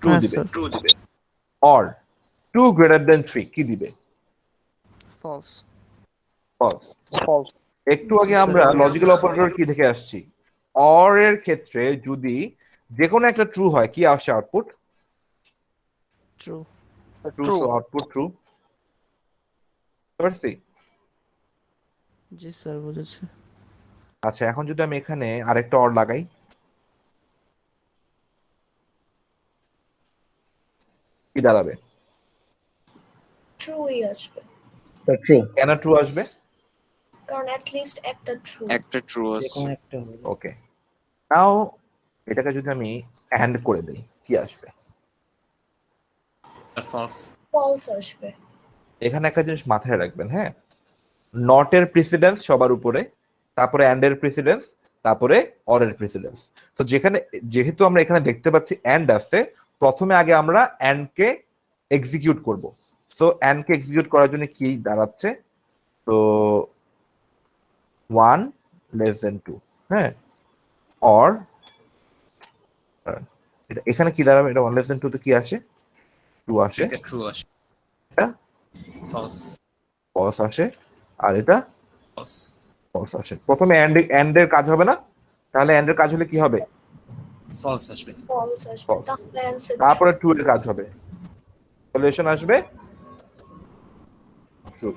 [SPEAKER 1] ট্রু
[SPEAKER 7] হ্যাঁ
[SPEAKER 1] দিবে।
[SPEAKER 7] স্যার।
[SPEAKER 1] অর 2 গ্রেটার দেন 3 কি দিবে?
[SPEAKER 7] ফলস।
[SPEAKER 1] ফলস।
[SPEAKER 4] ফলস।
[SPEAKER 1] একটু আগে
[SPEAKER 7] জি,
[SPEAKER 1] আমরা
[SPEAKER 7] স্যার।
[SPEAKER 1] লজিক্যাল অপারেটর কি দেখে আসছি? অর এর ক্ষেত্রে যদি যে কোনো একটা ট্রু হয়, কি আসে আউটপুট?
[SPEAKER 7] ট্রু।
[SPEAKER 1] True,
[SPEAKER 4] true.
[SPEAKER 1] তো আউটপুট ট্রু। পারছি?
[SPEAKER 7] জি স্যার, বুঝেছি।
[SPEAKER 1] আচ্ছা, এখন যদি আমি এখানে আরেকটা অর লাগাই, কি দাঁড়াবে?
[SPEAKER 3] True ই আসবে।
[SPEAKER 6] ট্রু।
[SPEAKER 1] কেন ট্রু আসবে?
[SPEAKER 3] কারণ at least একটা true.
[SPEAKER 8] একটা ট্রু
[SPEAKER 6] যে
[SPEAKER 8] আছে।
[SPEAKER 6] কোনো একটা হবে।
[SPEAKER 1] ওকে, নাও এটাকে যদি আমি অ্যান্ড করে দেই, কি আসবে?
[SPEAKER 2] ফলস।
[SPEAKER 3] False আসবে।
[SPEAKER 1] এখানে একটা জিনিস মাথায় রাখবেন, হ্যাঁ, নটের প্রিসিডেন্স সবার উপরে, তারপরে অ্যান্ড এর প্রিসিডেন্স, তারপরে অর এর প্রিসিডেন্স। তো যেহেতু আমরা এখানে দেখতে পাচ্ছি অ্যান্ড আছে, প্রথমে আগে আমরা অ্যান্ড কে এক্সিকিউট করব। তো অ্যান্ড কে এক্সিকিউট করার জন্য কি দাঁড়াচ্ছে? তো 1 লেস দেন 2, হ্যাঁ, অর এখানে কি দাঁড়াবে? এটা 1 লেস দেন 2 তে কি আসে? 2 আসে।
[SPEAKER 2] এটা ট্রু আসবে।
[SPEAKER 1] এটা
[SPEAKER 2] ফলস।
[SPEAKER 1] ফলস আসে, আর এটা
[SPEAKER 2] ফলস।
[SPEAKER 1] ফলস আসে। প্রথমে অ্যান্ড এর কাজ হবে না? তাহলে অ্যান্ড এর কাজ হলে কি হবে?
[SPEAKER 2] ফলস আসবে।
[SPEAKER 3] False আসবে।
[SPEAKER 1] False.
[SPEAKER 3] তাহলে answer
[SPEAKER 1] তারপরে 2 এর কাজ হবে, সলিউশন আসবে true.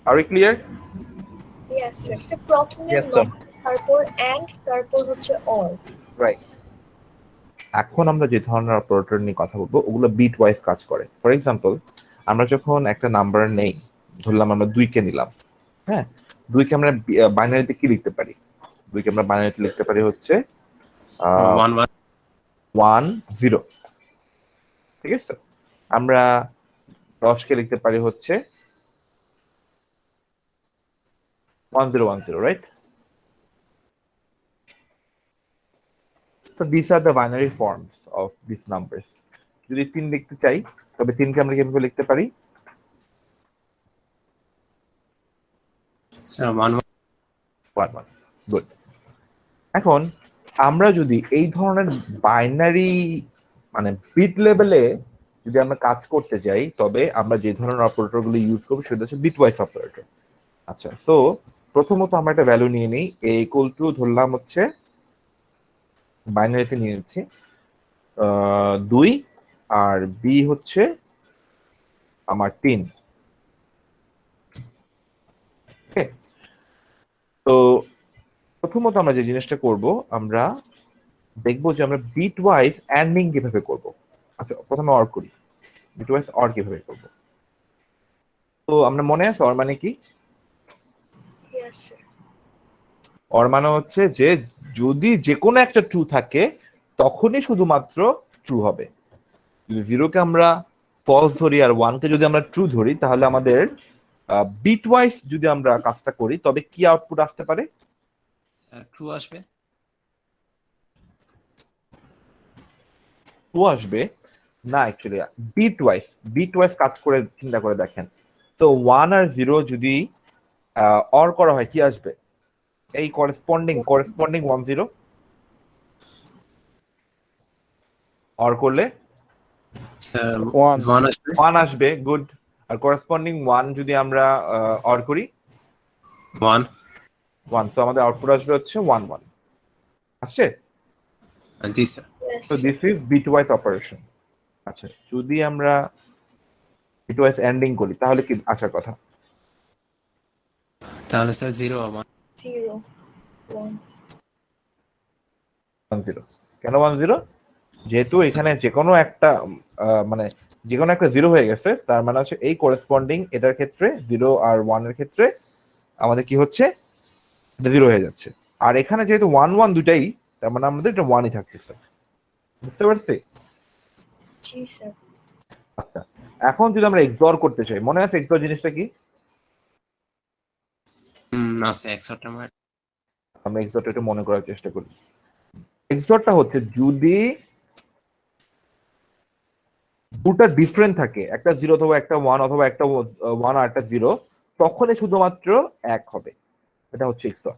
[SPEAKER 1] Are you clear?
[SPEAKER 3] yes sir. So প্রথমে
[SPEAKER 6] Yes, sir.
[SPEAKER 3] not, তারপর and, তারপর হচ্ছে or.
[SPEAKER 1] রাইট। এখন আমরা যে ধরনের অপারেটর নিয়ে কথা বলবো, ওগুলো বিট ওয়াইজ কাজ করে। ফর এক্সাম্পল, আমরা যখন একটা নাম্বার নেই, ধরলাম আমরা 2 কে নিলাম, হ্যাঁ, 2 কে আমরা বাইনারিতে কি লিখতে পারি? 2 কে আমরা বাইনারিতে লিখতে পারি হচ্ছে
[SPEAKER 2] 1 1
[SPEAKER 1] 1 0, ঠিক আছে? আমরা 10 কে লিখতে পারি হচ্ছে 1 0 1 0, right? So these are the binary forms of these numbers. যদি 3 লিখতে চাই, তবে 3 কে আমরা কিভাবে লিখতে পারি?
[SPEAKER 2] Sir 1 1
[SPEAKER 1] 1 1, good. এখন আমরা যদি এই ধরনের বাইনারি মানে বিট লেভেলে যদি আমরা কাজ করতে যাই, তবে আমরা যে ধরনের অপারেটর গুলো ইউজ করবো সেটা হচ্ছে বিটওয়াইজ অপারেটর। আচ্ছা, সো প্রথমত আমরা একটা ভ্যালু নিয়ে নিই, a ইকুয়াল টু ধরলাম হচ্ছে বাইনারিতে নিয়ে নিচ্ছি 2, আর b হচ্ছে আমার 3। ওকে, তো প্রথমত আমরা যে জিনিসটা করব, আমরা দেখবো যে আমরা বিটওয়াইজ অ্যান্ডিং কিভাবে করব। আচ্ছা, প্রথমে অর করি, বিটওয়াইজ অর কিভাবে করব। তো আমরা মনে আছে অর মানে কি?
[SPEAKER 3] Yes sir.
[SPEAKER 1] অর মানে হচ্ছে যে যদি যে কোনো একটা ট্রু থাকে তখনই শুধুমাত্র ট্রু হবে। যদি 0 কে আমরা ফলস ধরি আর 1 কে যদি আমরা ট্রু ধরি, তাহলে আমাদের বিটওয়াইজ যদি আমরা কাজটা করি তবে কি আউটপুট আসতে পারে?
[SPEAKER 2] ট্রু আসবে।
[SPEAKER 1] ট্রু আসবে না, অ্যাকচুয়ালি বিটওয়াইজ কাজ করে চিন্তা করে দেখেন। তো 1 আর 0 যদি অর করা হয় কি আসবে? এই করেসপন্ডিং 1 0 অর করলে
[SPEAKER 2] স্যার
[SPEAKER 4] One.
[SPEAKER 2] 1 আসবে।
[SPEAKER 1] 1 আসবে, গুড। আর করেসপন্ডিং 1 যদি আমরা অর করি
[SPEAKER 2] 1
[SPEAKER 1] 1, সো আমাদের আউটপুট আসবে হচ্ছে 1 1। আসছে?
[SPEAKER 2] জি sir.
[SPEAKER 3] Yes
[SPEAKER 1] so this is bitwise operation. আচ্ছা, যদি আমরা বিটওয়াইজ এন্ডিং করি তাহলে কি আসার কথা?
[SPEAKER 2] তাহলে স্যার 0 1
[SPEAKER 3] 0 1
[SPEAKER 1] 1 0। কেন 1 0? যেহেতু এখানে যে কোনো একটা মানে যে কোনো একটা 0 হয়ে গেছে, তার মানে হচ্ছে এই করেসপন্ডিং এটার ক্ষেত্রে 0 আর 1 এর ক্ষেত্রে আমাদের কি হচ্ছে, এটা 0 হয়ে যাচ্ছে। আর এখানে যেহেতু 1 1 দুটাই, তার মানে আমাদের এটা 1ই থাকতেছে। বুঝতে পারছি?
[SPEAKER 3] জি স্যার।
[SPEAKER 1] আচ্ছা, এখন যদি আমরা এক্সঅর করতে চাই, মনে আছে এক্সঅর জিনিসটা কি?
[SPEAKER 2] আছে এক্সট্রা মার।
[SPEAKER 1] আমরা এক্সঅরটা একটু মনে করার চেষ্টা করি। এক্সঅরটা হচ্ছে যদি দুটা ডিফারেন্ট থাকে, একটা 0 অথবা একটা 1 অথবা একটা 1 আর একটা 0, তখনই শুধুমাত্র 1 হবে। এটা হচ্ছে এক্সঅর।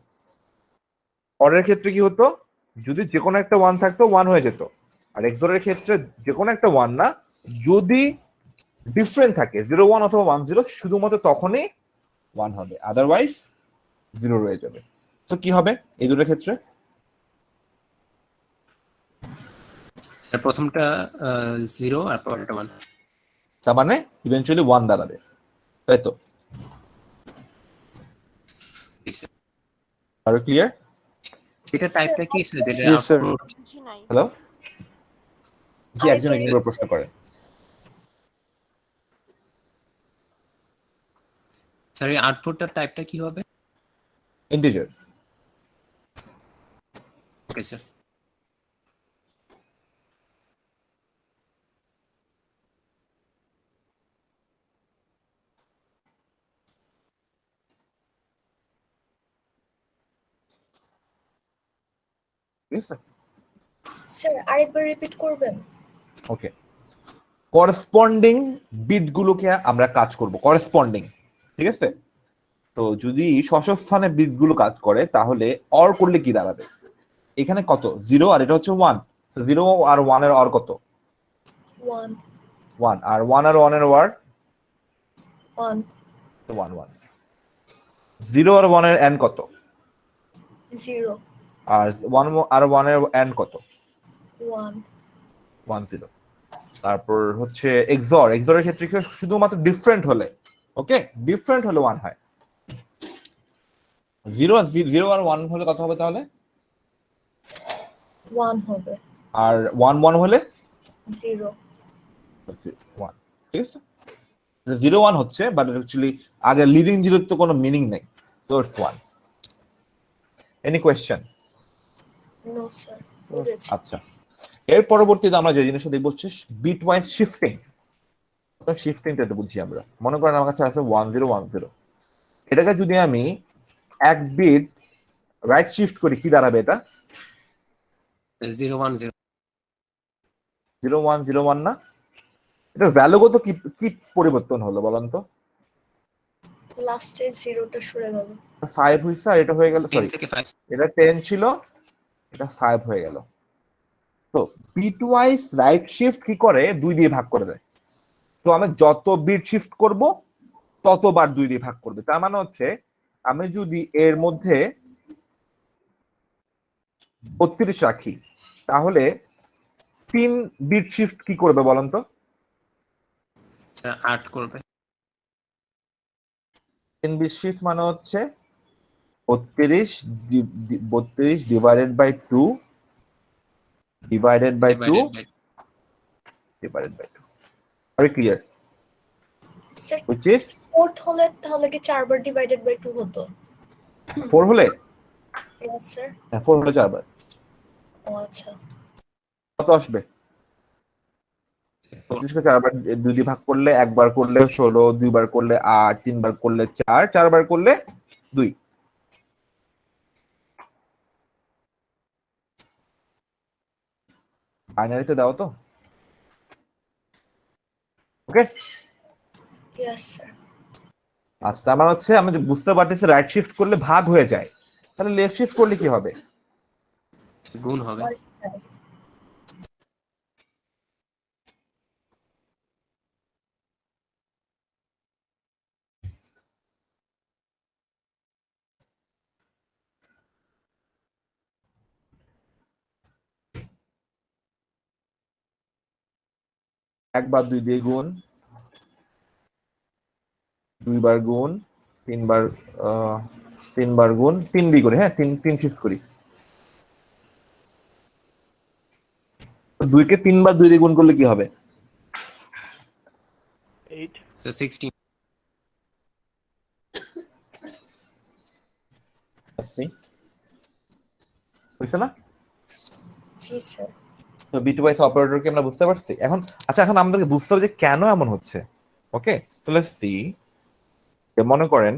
[SPEAKER 1] অরের ক্ষেত্রে কি হতো? যদি যে কোনো একটা 1 থাকতো 1 হয়ে যেত। আর এক্সঅরের ক্ষেত্রে যে কোনো একটা 1 না, যদি ডিফারেন্ট থাকে 0 1 অথবা 1 0, শুধুমাত্র তখনই 1 হবে, আদারওয়াইজ 0 রয়ে যাবে। তো কি হবে এই দুটোর ক্ষেত্রে?
[SPEAKER 2] স্যার প্রথমটা 0 আর পরেরটা 1।
[SPEAKER 1] তার মানে ইভেনচুয়ালি 1 দাঁড়াবে, তাই তো?
[SPEAKER 2] জি স্যার।
[SPEAKER 1] আর ক্লিয়ার?
[SPEAKER 2] এটা টাইপটা কি স্যার? যেটা
[SPEAKER 4] Yes, sir.
[SPEAKER 2] আউটপুট।
[SPEAKER 5] বুঝি নাই।
[SPEAKER 1] হ্যালো, জি, একজন
[SPEAKER 3] আরেকবার
[SPEAKER 1] একজন প্রশ্ন করে।
[SPEAKER 2] স্যার এই আউটপুটটার টাইপটা কি হবে?
[SPEAKER 1] ইন্টিজার।
[SPEAKER 2] Okay sir.
[SPEAKER 3] স্যার আরেকবার রিপিট করবেন?
[SPEAKER 1] ওকে, করেসপন্ডিং বিটগুলোকে আমরা কাজ করব, করেসপন্ডিং, ঠিক আছে? তো যদি শশস্থানে বিটগুলো কাজ করে তাহলে অর করলে কি দাঁড়াবে? এখানে কত? 0 আর এটা হচ্ছে 1। 0 আর 1 এর অর কত?
[SPEAKER 3] 1
[SPEAKER 1] 1। আর 1 আর 1 এর অর
[SPEAKER 3] 1
[SPEAKER 1] 1 1। 0 আর 1 এর এন্ড কত?
[SPEAKER 3] 0
[SPEAKER 1] আর 1 আর 1 এর এন্ড কত?
[SPEAKER 3] 1
[SPEAKER 1] 1 0। তারপর হচ্ছে এক্সঅরের ক্ষেত্রে কি শুধুমাত্র ডিফারেন্ট হলে, ওকে, ডিফারেন্ট হলে 1 হয়। 0 আর 1 হলে কত হবে তাহলে?
[SPEAKER 3] 1 হবে।
[SPEAKER 1] আর 1 1 হলে
[SPEAKER 3] 0
[SPEAKER 1] 1, ঠিক আছে? 0 1 হচ্ছে, বাট অ্যাকচুয়ালি আগে লিডিং জিরোর তো কোনো মিনিং নেই, so it's 1। Any question?
[SPEAKER 3] No sir, বুঝেছি।
[SPEAKER 1] আচ্ছা, এর পরবর্তীতে আমরা যে জিনিসটা দেখব হচ্ছে বিটওয়াইজ শিফটিং। শিফটিংটা একটু বুঝি আমরা। মনে করেন আমার কাছে আছে 1 0 1 0, এটাকে যদি আমি এক বিট রাইট শিফট করি কি দাঁড়াবে? এটা
[SPEAKER 2] 0 1 0।
[SPEAKER 1] 0 1 0 1 না? এটা ভ্যালুগত কি কি পরিবর্তন হলো বলেন তো?
[SPEAKER 3] লাস্টের 0টা সরে গেল।
[SPEAKER 1] 5 হইছে আর এটা হয়ে গেল,
[SPEAKER 2] 10
[SPEAKER 1] সরি
[SPEAKER 2] থেকে 5।
[SPEAKER 1] এটা 10 ছিল এটা 5 হয়ে গেল। তো বিটওয়াইজ রাইট শিফট কি করে 2 দিয়ে ভাগ করে দেয়। তো আমি যত বিট শিফট করব ততবার 2 দিয়ে ভাগ করবে। তার মানে হচ্ছে আমি যদি এর মধ্যে 32 রাখি তাহলে 3 বিট শিফট কি করবে বলেন তো?
[SPEAKER 2] স্যার 8 করবে।
[SPEAKER 1] 3 বিট শিফট মানে হচ্ছে 32 divided by 2 divided by 2
[SPEAKER 2] divided by
[SPEAKER 1] divided by 2। Are clear?
[SPEAKER 3] Sir
[SPEAKER 1] which is
[SPEAKER 3] fourth হলে তাহলে কি 4 বার ডিভাইডেড বাই 2 হতো?
[SPEAKER 1] 4 হলে?
[SPEAKER 3] Yes sir.
[SPEAKER 1] হ্যাঁ 4 হলে 4 বার।
[SPEAKER 3] ও আচ্ছা।
[SPEAKER 1] কত আসবে? 25 কে 4 বার 2 দিয়ে ভাগ করলে, একবার করলে 16, 2 বার করলে 8, 3 বার করলে 4, 4 বার করলে 2। বাইনারিতে দাও তো। ওকে,
[SPEAKER 3] ইয়েস স্যার।
[SPEAKER 1] আচ্ছা তার মানে হচ্ছে আমি যে বুঝতে পারতেছি রাইট শিফট করলে ভাগ হয়ে যায়, তাহলে লেফট শিফট করলে কি হবে?
[SPEAKER 2] গুণ হবে।
[SPEAKER 1] একবার 2 দিয়ে গুণ, 2 বার গুণ, 3 বার 3 বার গুণ, 3 দিয়ে করি। হ্যাঁ 3 শিফট করি। 2 কে 3 বার 2 দিয়ে গুণ করলে কি হবে?
[SPEAKER 8] 8
[SPEAKER 2] স্যার 16।
[SPEAKER 1] হয়েছে না?
[SPEAKER 3] জি স্যার।
[SPEAKER 1] তো বিটওয়াইজ অপারেটরকে আমরা বুঝতে পারছি এখন। আচ্ছা এখন আমাদেরকে বুঝতে হবে যে কেন এমন হচ্ছে। ওকে, তো লেটস সি। মনে করেন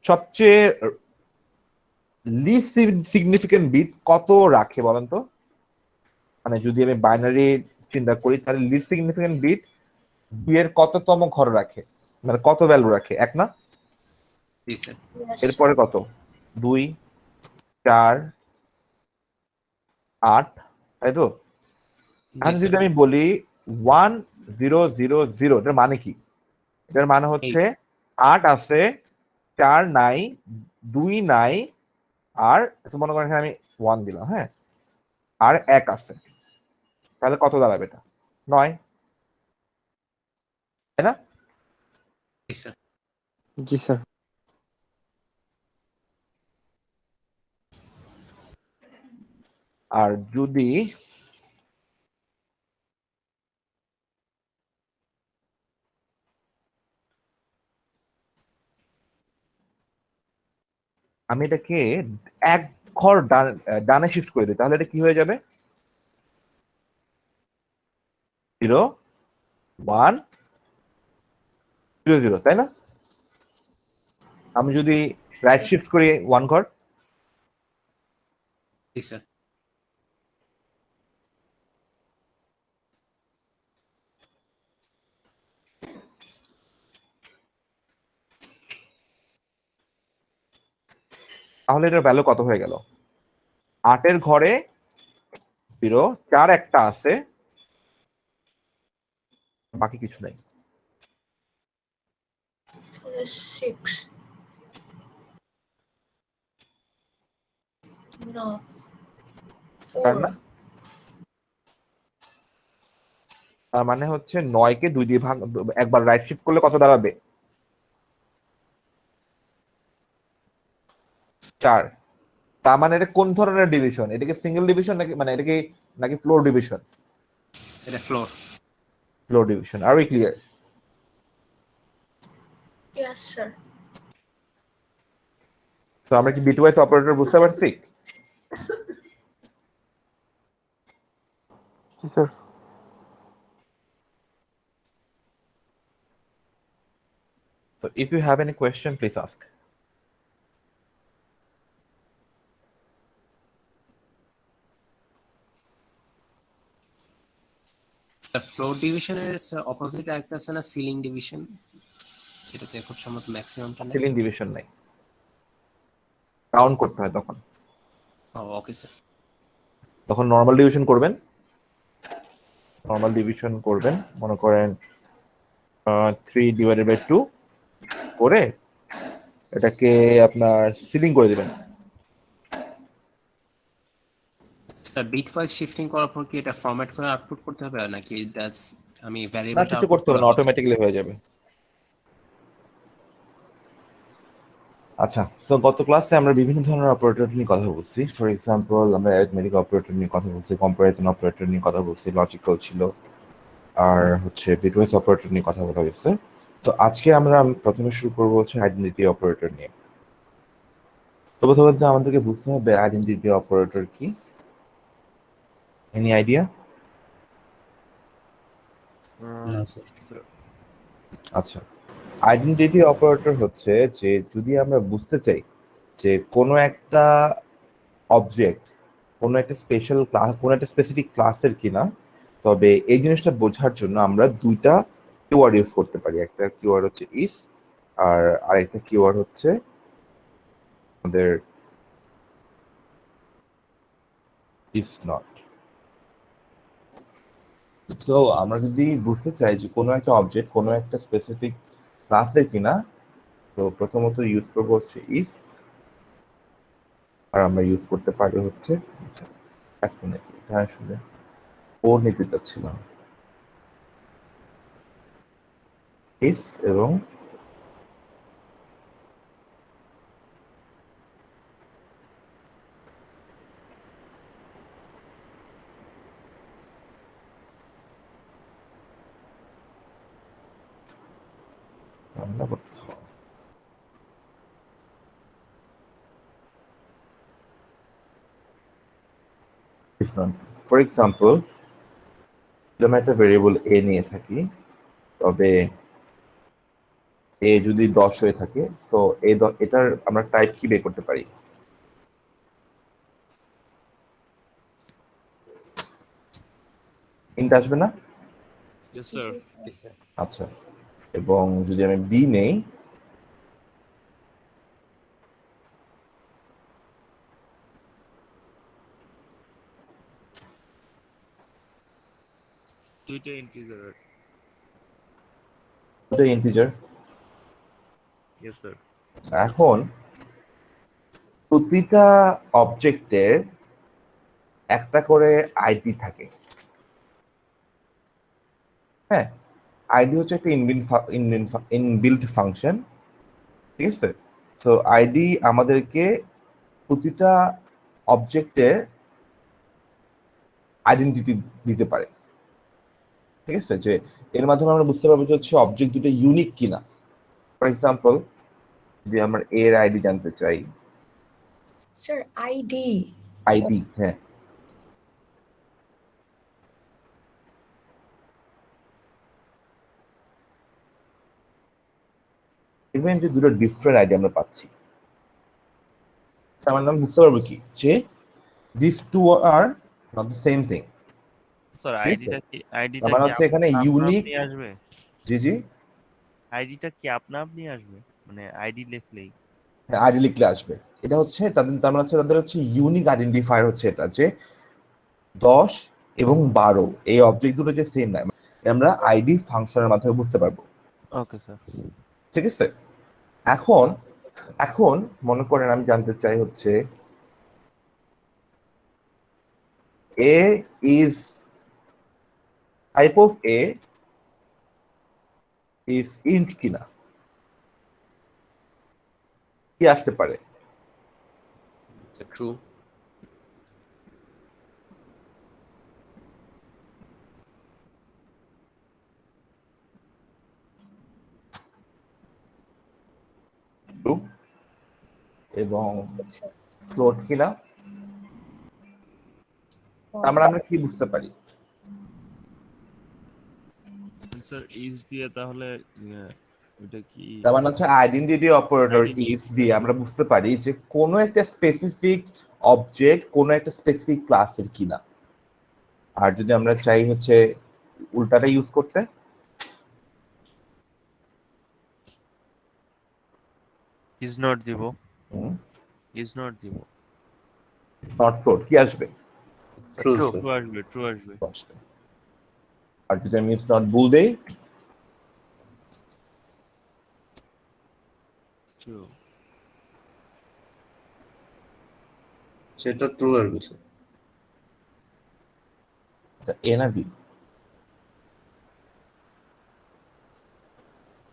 [SPEAKER 1] সবচেয়ে লিস্ট সিগনিফিকেন্ট বিট কত রাখে বলেন তো? মানে যদি আমি বাইনারি চিন্তা করি তাহলে লিস্ট সিগনিফিকেন্ট বিট 2 এর কততম ঘর রাখে, মানে কত ভ্যালু রাখে? 1 না?
[SPEAKER 2] জি স্যার।
[SPEAKER 1] এরপরে কত? 2, 4, 8, তাই তো? আর যদি আমি বলি 1 0 0 0, এটার মানে কি? এটার মানে হচ্ছে 8 আছে, 4 নাই, 2 নাই, আর মনে করেন এখানে আমি 1 দিলাম, হ্যাঁ, আর 1 আছে, তাহলে কত দাঁড়াবে? এটা 9, তাই না?
[SPEAKER 2] জি স্যার।
[SPEAKER 6] জি স্যার।
[SPEAKER 1] আর যদি আমি এটাকে এক ঘর ডানে শিফট করে দিই তাহলে এটা কি হয়ে যাবে? 0 1 0 0, তাই না? আমি যদি রাইট শিফট করি 1 ঘর,
[SPEAKER 2] জি স্যার।
[SPEAKER 1] তাহলে এটার ভ্যালু কত হয়ে গেল? 8 এর ঘরে 0, 4 একটা আছে, বাকি কিছু নাই।
[SPEAKER 3] 6 no
[SPEAKER 1] তার
[SPEAKER 3] 4
[SPEAKER 1] না? তার মানে হচ্ছে 9 কে 2 দিয়ে ভাগ, একবার রাইট শিফট করলে কত দাঁড়াবে? 4। তার মানে এটা কোন ধরনের ডিভিশন? এটাকে সিঙ্গেল ডিভিশন নাকি, মানে এটাকে নাকি ফ্লোর ডিভিশন?
[SPEAKER 2] এটা floor.
[SPEAKER 1] Floor division. Are we clear?
[SPEAKER 3] Yes sir.
[SPEAKER 1] সো আমরা কি বিটওয়াইজ অপারেটর বুঝতে পারছি?
[SPEAKER 6] জি sir.
[SPEAKER 1] So if you have any question, please ask.
[SPEAKER 2] Sir floor ডিভিশনের অপোজিট একটা আছে না, সিলিং ডিভিশন, সেটাতে খুব সম্ভবত ম্যাক্সিমামটা নেই।
[SPEAKER 1] সিলিং ডিভিশন নাই, কাউন্ট করতে হয় তখন।
[SPEAKER 2] Okay sir.
[SPEAKER 1] তখন নর্মাল ডিভিশন করবেন, মনে করেন 3/2 করে এটাকে আপনার সিলিং করে দিবেন।
[SPEAKER 2] স্যার বিট ওয়াইজ শিফটিং করার পর কি এটা ফরম্যাট করে আউটপুট করতে হবে নাকি দ্যাটস আমি
[SPEAKER 1] না,
[SPEAKER 2] ভ্যারিয়েবলটা
[SPEAKER 1] কিছু
[SPEAKER 2] আউটপুট
[SPEAKER 1] করতে হবে
[SPEAKER 2] করলে
[SPEAKER 1] না,
[SPEAKER 2] হবে?
[SPEAKER 1] অটোমেটিক্যালি হয়ে যাবে। আচ্ছা, তো গত ক্লাসে আমরা বিভিন্ন ধরনের অপারেটর নিয়ে কথা বলছি। ফর এক্সাম্পল, আমরা অ্যারিথমেটিক অপারেটর নিয়ে কথা বলছি, কম্পারিজন অপারেটর নিয়ে কথা বলছি, লজিক্যাল ছিল, আর হচ্ছে বিটওয়াইজ অপারেটর নিয়ে কথা বলা হয়েছে। তো আজকে আমরা প্রথমে শুরু করবো হচ্ছে আইডেন্টিটি অপারেটর নিয়ে। তো প্রথমত আমাদেরকে বুঝতে হবে আইডেন্টিটি অপারেটর কি। Any idea? আচ্ছা, আইডেন্টিটি অপারেটর হচ্ছে যে যদি আমরা বুঝতে চাই যে কোনো একটা অবজেক্ট কোনো একটা স্পেশাল ক্লাস, কোনো একটা স্পেসিফিক ক্লাসের কিনা, তবে এই জিনিসটা বোঝার জন্য আমরা দুইটা কিওয়ার্ড ইউজ করতে পারি। একটা কিওয়ার্ড হচ্ছে ইস, আর আরেকটা কিওয়ার্ড হচ্ছে আমাদের ইস নট। তো আমরা যদি বুঝতে চাই যে কোনো একটা অবজেক্ট কোনো একটা স্পেসিফিক ক্লাসের কিনা, তো প্রথমত ইউজ করবো হচ্ছে ইস, আর আমরা ইউজ করতে পারি হচ্ছে, এক মিনিট, এটা আসলে ও নিতে চাচ্ছিলাম, ইস এবং আমরা করতে ফর এক্সাম্পল, আমি একটা ভেরিয়েবল এ নিয়ে থাকি, তবে এ যদি 10 হয়ে থাকে, তো এটার আমরা টাইপ কি বের করতে পারি? ইন্ট আসবে না?
[SPEAKER 3] জি স্যার।
[SPEAKER 1] আচ্ছা, এবং যদি আমি বি নেই,
[SPEAKER 6] দুইটা ইন্টিজার।
[SPEAKER 1] ওটা ইন্টিজার।
[SPEAKER 6] Yes sir.
[SPEAKER 1] এখন প্রতিটা অবজেক্টের একটা করে আইডি থাকে। হ্যাঁ, আইডি হচ্ছে একটা ইনবিল্ট ফাংশন, ঠিক আছে? তো আইডি আমাদেরকে প্রতিটা অবজেক্টের আইডেন্টিটি দিতে পারে, ঠিক আছে? যে এর মাধ্যমে আমরা বুঝতে পারবো যে হচ্ছে অবজেক্ট দুটো ইউনিক কিনা। ফর এক্সাম্পল, যদি আমরা এর আইডি জানতে চাই,
[SPEAKER 3] স্যার আইডি।
[SPEAKER 1] আইডি, হ্যাঁ, দেখবেন যে দুটো ডিফারেন্ট আইডি আমরা পাচ্ছি। তার মানে আমরা বুঝতে পারবো কি যে this two are not the same thing.
[SPEAKER 6] Sir
[SPEAKER 1] ঠিক আছে?
[SPEAKER 6] আইডিটা
[SPEAKER 1] তার মানে
[SPEAKER 6] কি
[SPEAKER 1] হচ্ছে এখানে
[SPEAKER 6] আপনা
[SPEAKER 1] ইউনিক,
[SPEAKER 6] আপনি আসবে?
[SPEAKER 1] জি জি,
[SPEAKER 6] আইডিটা কি আপনা আপনি আসবে? মানে আইডি লিখলেই?
[SPEAKER 1] আইডি লিখলে আসবে। এটা হচ্ছে তাদের, তার মানে হচ্ছে তাদের হচ্ছে ইউনিক আইডেন্টিফায়ার হচ্ছে এটা, যে 10 এবং 12 এই অবজেক্ট দুটো যে সেম না, আমরা আইডি ফাংশনের মাধ্যমে বুঝতে পারবো।
[SPEAKER 6] Okay sir.
[SPEAKER 1] ঠিক আছে? এখন এখন মনে করেন আমি জানতে চাই হচ্ছে a is type of a is int কিনা, কি আসতে পারে?
[SPEAKER 2] ট্রু।
[SPEAKER 1] ট্রু। এবং
[SPEAKER 3] স্যার
[SPEAKER 1] ফ্লোট কিনা। তার মানে আমরা কি বুঝতে পারি?
[SPEAKER 6] স্যার ইজ দিয়ে তাহলে ওটা কি?
[SPEAKER 1] তার মানে হচ্ছে আইডেন্টিটি অপারেটর
[SPEAKER 6] Identity
[SPEAKER 1] ইফ দিয়ে আমরা বুঝতে পারি যে কোনো একটা স্পেসিফিক অবজেক্ট কোনো একটা স্পেসিফিক ক্লাসের কিনা। আর যদি আমরা চাই হচ্ছে উল্টাটা ইউজ করতে,
[SPEAKER 6] ইজ নট দিব।
[SPEAKER 1] হুম,
[SPEAKER 6] ইজ নট দিব।
[SPEAKER 1] নট ফ্লোট, কি আসবে?
[SPEAKER 2] ট্রু
[SPEAKER 6] ট্রু আসবে, ট্রু আসবে।
[SPEAKER 1] আসবে। আর যদি আমি ইজ নট বুল দেই,
[SPEAKER 6] ট্রু।
[SPEAKER 8] সেটা ট্রু আসবে স্যার।
[SPEAKER 1] এটা এ না বি?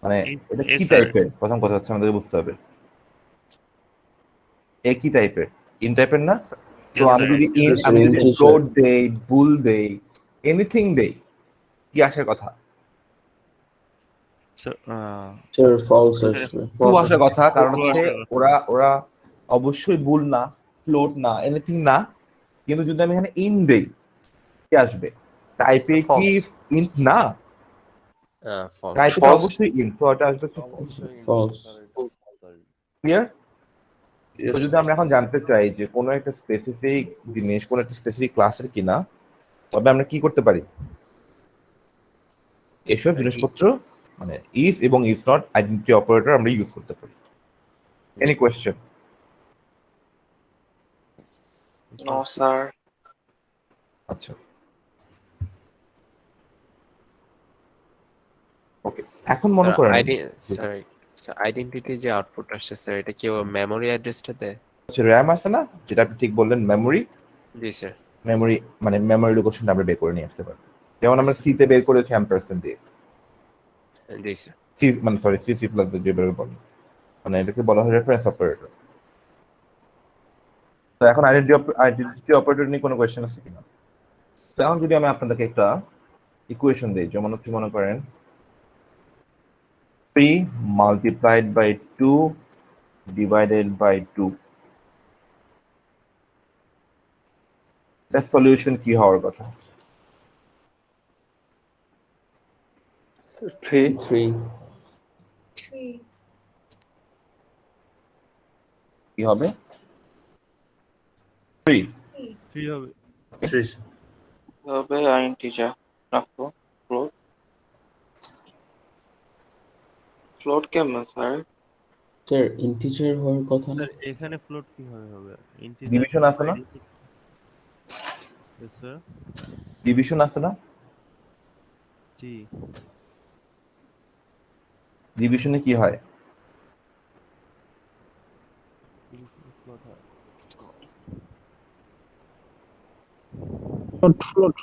[SPEAKER 1] মানে এটা
[SPEAKER 6] এ
[SPEAKER 1] কি
[SPEAKER 6] স্যার।
[SPEAKER 1] টাইপের, প্রথম কথা হচ্ছে আমাদের বুঝতে হবে এ কি টাইপের, ইন টাইপের না? তো
[SPEAKER 6] Yes,
[SPEAKER 1] আমি
[SPEAKER 6] sir.
[SPEAKER 1] যদি
[SPEAKER 8] Yes, sir,
[SPEAKER 1] আমি যদি
[SPEAKER 8] integer.
[SPEAKER 1] ফ্লোট দেই, বুল দেই, এনিথিং দেই, কি আসার কথা?
[SPEAKER 6] So,
[SPEAKER 8] স্যার ফলস
[SPEAKER 6] এটা
[SPEAKER 8] আসবে।
[SPEAKER 1] ট্রু আসার কথা, কারণ
[SPEAKER 6] True
[SPEAKER 1] হচ্ছে
[SPEAKER 6] আসার কথা।
[SPEAKER 1] ওরা অবশ্যই বুল না, ফ্লোট না, এনিথিং না। কিন্তু যদি আমি এখানে ইন দেই, কি আসবে? টাইপে কি
[SPEAKER 2] False.
[SPEAKER 1] ইন্ট না?
[SPEAKER 2] ফলস।
[SPEAKER 1] টাইপে তো অবশ্যই ইন, সো এটা আসবে
[SPEAKER 8] ফলস।
[SPEAKER 1] ক্লিয়ার? তো
[SPEAKER 8] Yes,
[SPEAKER 1] যদি আমরা এখন জানতে চাই যে কোনো একটা স্পেসিফিক জিনিস কোনো একটা স্পেসিফিক ক্লাসের কিনা, তবে আমরা কি করতে পারি? এসব জিনিসপত্র মানে ইজ এবং ইজ নট আইডেন্টিটি অপারেটর আমরা ইউজ করতে পারি। Any question?
[SPEAKER 9] No sir.
[SPEAKER 1] আচ্ছা, ওকে। এখন মনে করেন
[SPEAKER 2] আইডেন্টিটি যে আউটপুট আসছে স্যার, এটা কি মেমোরি অ্যাড্রেসটা দেয়?
[SPEAKER 1] হচ্ছে র্যাম আছে না, যেটা আপনি ঠিক বললেন, মেমোরি।
[SPEAKER 2] জি স্যার।
[SPEAKER 1] মেমোরি মানে মেমোরি লোকেশনটা আমরা বের করে নিয়ে আসতে পারবো। যেমন আমরা সি তে বের করেছি অ্যাম্পারসেন্ট দিয়ে,
[SPEAKER 2] জি স্যার।
[SPEAKER 1] সি মানে সরি সি সি প্লাস যে বের বলে, মানে এটাকে বলা হয় রেফারেন্স অপারেটর। তো এখন আইডেন্টিটি অপারেটর নিয়ে কোনো কোয়েশ্চেন আছে কিনা? তো এখন যদি আমি আপনাদেরকে একটা ইকুয়েশন দিই, যেমন হচ্ছে মনে করেন 3 multiplied by 2 divided by 2, এর সলিউশন কি হওয়ার কথা?
[SPEAKER 8] 3
[SPEAKER 3] 3.
[SPEAKER 1] কি হবে? 3
[SPEAKER 6] 3 হবে।
[SPEAKER 8] 3
[SPEAKER 9] হবে ইন্টিজার না ফ্লোট? ফ্লোট ফ্লোট কেমন স্যার?
[SPEAKER 8] স্যার ইন্টিজার হওয়ার কথা না।
[SPEAKER 6] স্যার এখানে ফ্লোট কিভাবে হবে? ইন্টিজার
[SPEAKER 1] ডিভিশন আছে না?
[SPEAKER 6] Yes, sir.
[SPEAKER 1] ডিভিশন আছে না?
[SPEAKER 6] জি।
[SPEAKER 1] ডিভিশনে কি হয়?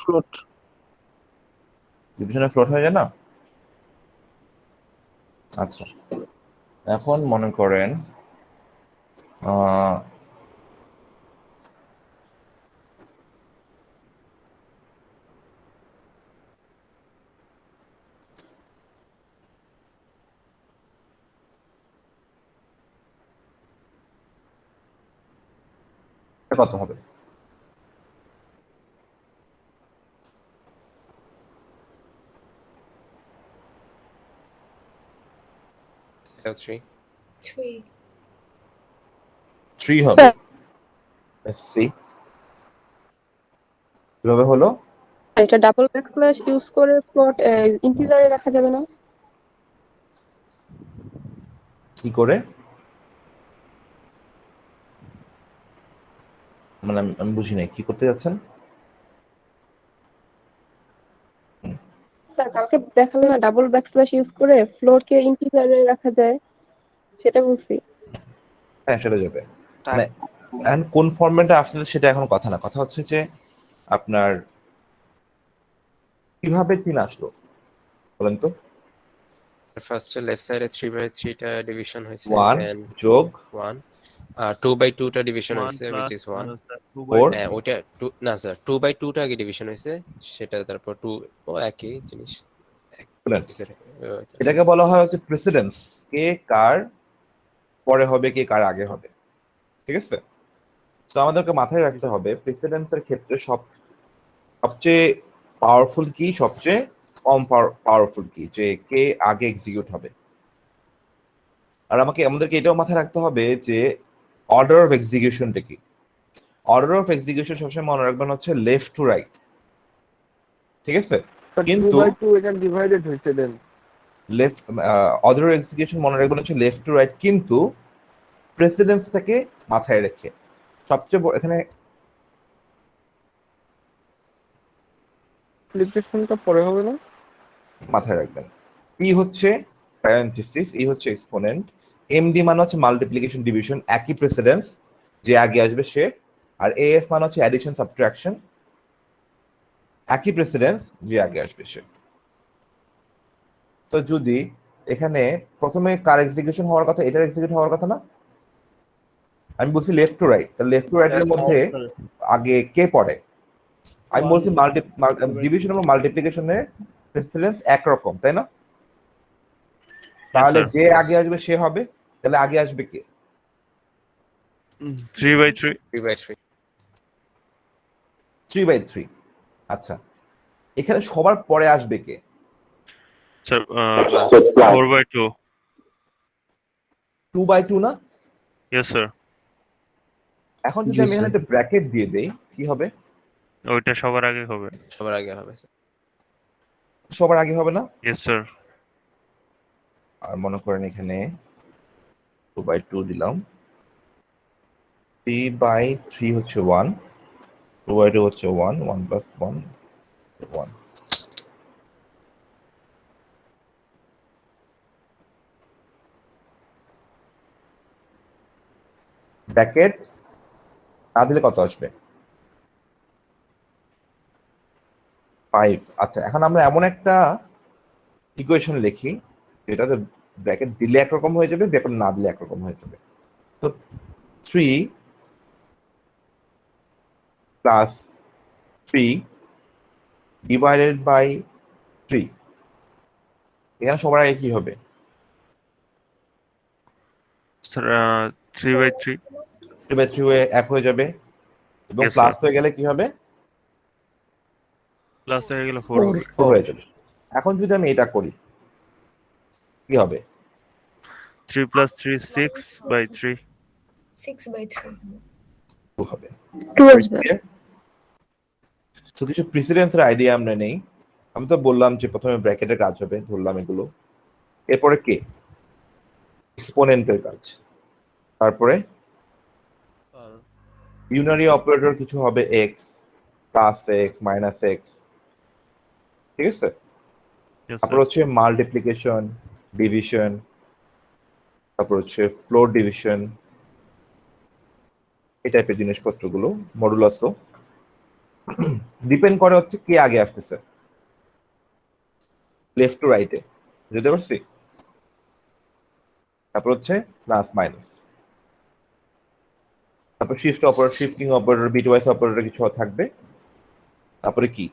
[SPEAKER 6] ফ্লোট।
[SPEAKER 1] ডিভিশনে ফ্লোট হয়ে যায় না? আচ্ছা, এখন মনে করেন কত হবে?
[SPEAKER 2] থ্রি
[SPEAKER 1] 3 হবে। লেটস সি কিভাবে হলো।
[SPEAKER 10] এটা ডাবল ব্যাকস্ল্যাশ ইউজ করে ফ্লোট ইন্টিজারে রাখা যাবে না?
[SPEAKER 1] কি করে? মানে আমি বুঝি নাই, কি করতে যাচ্ছেন?
[SPEAKER 10] স্যার কালকে দেখালো না ডাবল ব্যাকস্ল্যাশ ইউজ করে ফ্লোটকে ইন্টিজারে রাখা যায়, সেটা বলছি।
[SPEAKER 1] হ্যাঁ, সেটা যাবে। মানে and কোন ফরম্যাটে আসছে সেটা এখন কথা না, কথা হচ্ছে যে আপনার কিভাবে 3 আসলো বলেন তো?
[SPEAKER 2] ফার্স্টে লেফট সাইডে 3/3 টা ডিভিশন হয়েছে
[SPEAKER 1] 1
[SPEAKER 2] দেন
[SPEAKER 1] যোগ
[SPEAKER 2] 1 আর 2/2 টা ডিভিশন
[SPEAKER 6] 1
[SPEAKER 2] হয়েছে
[SPEAKER 6] plus
[SPEAKER 2] which is 1
[SPEAKER 1] 4
[SPEAKER 2] হ্যাঁ ওটা 2 না স্যার 2/2 টা আগে ডিভিশন হয়েছে, সেটা তারপর 2 ও একই জিনিস।
[SPEAKER 1] বলেন।
[SPEAKER 2] স্যার
[SPEAKER 1] এটাকে বলা হয় হচ্ছে প্রেসিডেন্স, কে কার পরে হবে, কে কার আগে হবে, ঠিক আছে? তো আমাদেরকে মাথায় রাখতে হবে প্রেসিডেন্সের ক্ষেত্রে সবচেয়ে পাওয়ারফুল কি, সবচেয়ে কম পাওয়ারফুল কি, যে কে আগে এক্সিকিউট হবে। আর আমাদেরকে এটাও মাথায় রাখতে হবে যে অর্ডার অফ এক্সিকিউশনটা কি। অর্ডার অফ এক্সিকিউশন সবসময় মনে রাখবেন হচ্ছে লেফট টু রাইট, ঠিক আছে? কিন্তু
[SPEAKER 4] এটা ডিভাইডেড হয়েছে দেন
[SPEAKER 1] লেফট অর্ডার অফ এক্সিকিউশন মনে রাখবেন হচ্ছে লেফট টু রাইট, কিন্তু প্রেসিডেন্সটাকে মাথায় রেখে। সবচেয়ে এখানে
[SPEAKER 10] মাল্টিপ্লিকেশনটা পরে হবে না?
[SPEAKER 1] মাথায় রাখবেন। পি হচ্ছে প্যারেন্থেসিস, ই হচ্ছে এক্সপোনেন্ট, এমডি মানে হচ্ছে মাল্টিপ্লিকেশন ডিভিশন, একই প্রেসিডেন্স, যে আগে আসবে সে। আর এএফ মানে হচ্ছে অ্যাডিশন সাবট্রাকশন, একই প্রেসিডেন্স, যে আগে আসবে সে। তো যদি এখানে প্রথমে কার এক্সিকিউশন হওয়ার কথা, এটার এক্সিকিউট হওয়ার কথা না? আমি বলছি লেফট টু রাইট, তাহলে লেফট টু রাইটের মধ্যে আগে কে পড়ে? আমি বলছি ডিভিশন এবং মাল্টিপ্লিকেশনের প্রেসিডেন্স একরকম, তাই না? তাহলে
[SPEAKER 6] sir.
[SPEAKER 1] যে আগে আসবে সে হবে, তাহলে আগে আসবে কে?
[SPEAKER 6] 3/3.
[SPEAKER 2] 3/3।
[SPEAKER 1] 3/3। আচ্ছা, এখানে সবার পরে আসবে কে?
[SPEAKER 6] Sir,
[SPEAKER 2] plus
[SPEAKER 6] 4/2.
[SPEAKER 1] 2/2 না?
[SPEAKER 6] Yes, sir.
[SPEAKER 1] এখন যদি
[SPEAKER 8] জি,
[SPEAKER 1] আমি এখানে
[SPEAKER 8] sir.
[SPEAKER 1] একটা ব্র্যাকেট দিয়ে দেই, কি হবে?
[SPEAKER 6] ওইটা সবার আগে হবে।
[SPEAKER 2] সবার আগে হবে স্যার।
[SPEAKER 1] সবার আগে হবে না?
[SPEAKER 6] Yes, sir.
[SPEAKER 1] আর মনে করেন এখানে 2/2 দিলাম, 3/3 হচ্ছে 1, 2/2 হচ্ছে 1, 1 + 1 1। ব্র্যাকেট না দিলে কত আসবে? 5। আচ্ছা, এখন আমরা এমন একটা ইকুয়েশন লিখি যেটাতে ব্র্যাকেট দিলে একরকম হয়ে যাবে, ব্র্যাকেট না দিলে একরকম হয়ে যাবে। তো 3 + 3 ডিভাইডেড বাই 3, এখানে সবার আগে কি হবে?
[SPEAKER 6] Sir, 3/3.
[SPEAKER 1] 3/3 হয়ে 1 হয়ে যাবে, এবং
[SPEAKER 6] Yes,
[SPEAKER 1] প্লাস
[SPEAKER 6] sir.
[SPEAKER 1] হয়ে গেলে কি হবে?
[SPEAKER 6] প্লাস হয়ে গেল 4 হবে।
[SPEAKER 1] 4 হয়ে যাবে। এখন যদি আমি এটা করি, কি হবে?
[SPEAKER 6] 3 + 3 6/3.
[SPEAKER 3] 6/3.
[SPEAKER 1] 2 হবে।
[SPEAKER 10] 2 আসবে।
[SPEAKER 1] তো কিছু প্রিসিডেন্সের আইডিয়া আমরা নেই। আমি তো বললাম যে প্রথমে ব্র্যাকেটের কাজ হবে, ধরলাম এগুলো। এরপরে কে? এক্সপোনেন্টের কাজ। তারপরে ইউনারি অপারেটর কিছু হবে, x, plus x, minus x, ঠিক আছে?
[SPEAKER 6] Yes,
[SPEAKER 1] তারপর
[SPEAKER 6] sir.
[SPEAKER 1] হচ্ছে মাল্টিপ্লিকেশন, ডিভিশন, তারপর হচ্ছে ফ্লোর ডিভিশন, এই টাইপের জিনিসপত্রগুলো, মডুলাসও ডিপেন্ড করে হচ্ছে কে আগে আসতেছে, লেফট টু রাইটে, বুঝতে পারছি? তারপর হচ্ছে প্লাস মাইনাস, তারপর শিফটিং অপারেটর, বিটওয়াইজ অপারেটর কিছু থাকবে। তারপরে কি?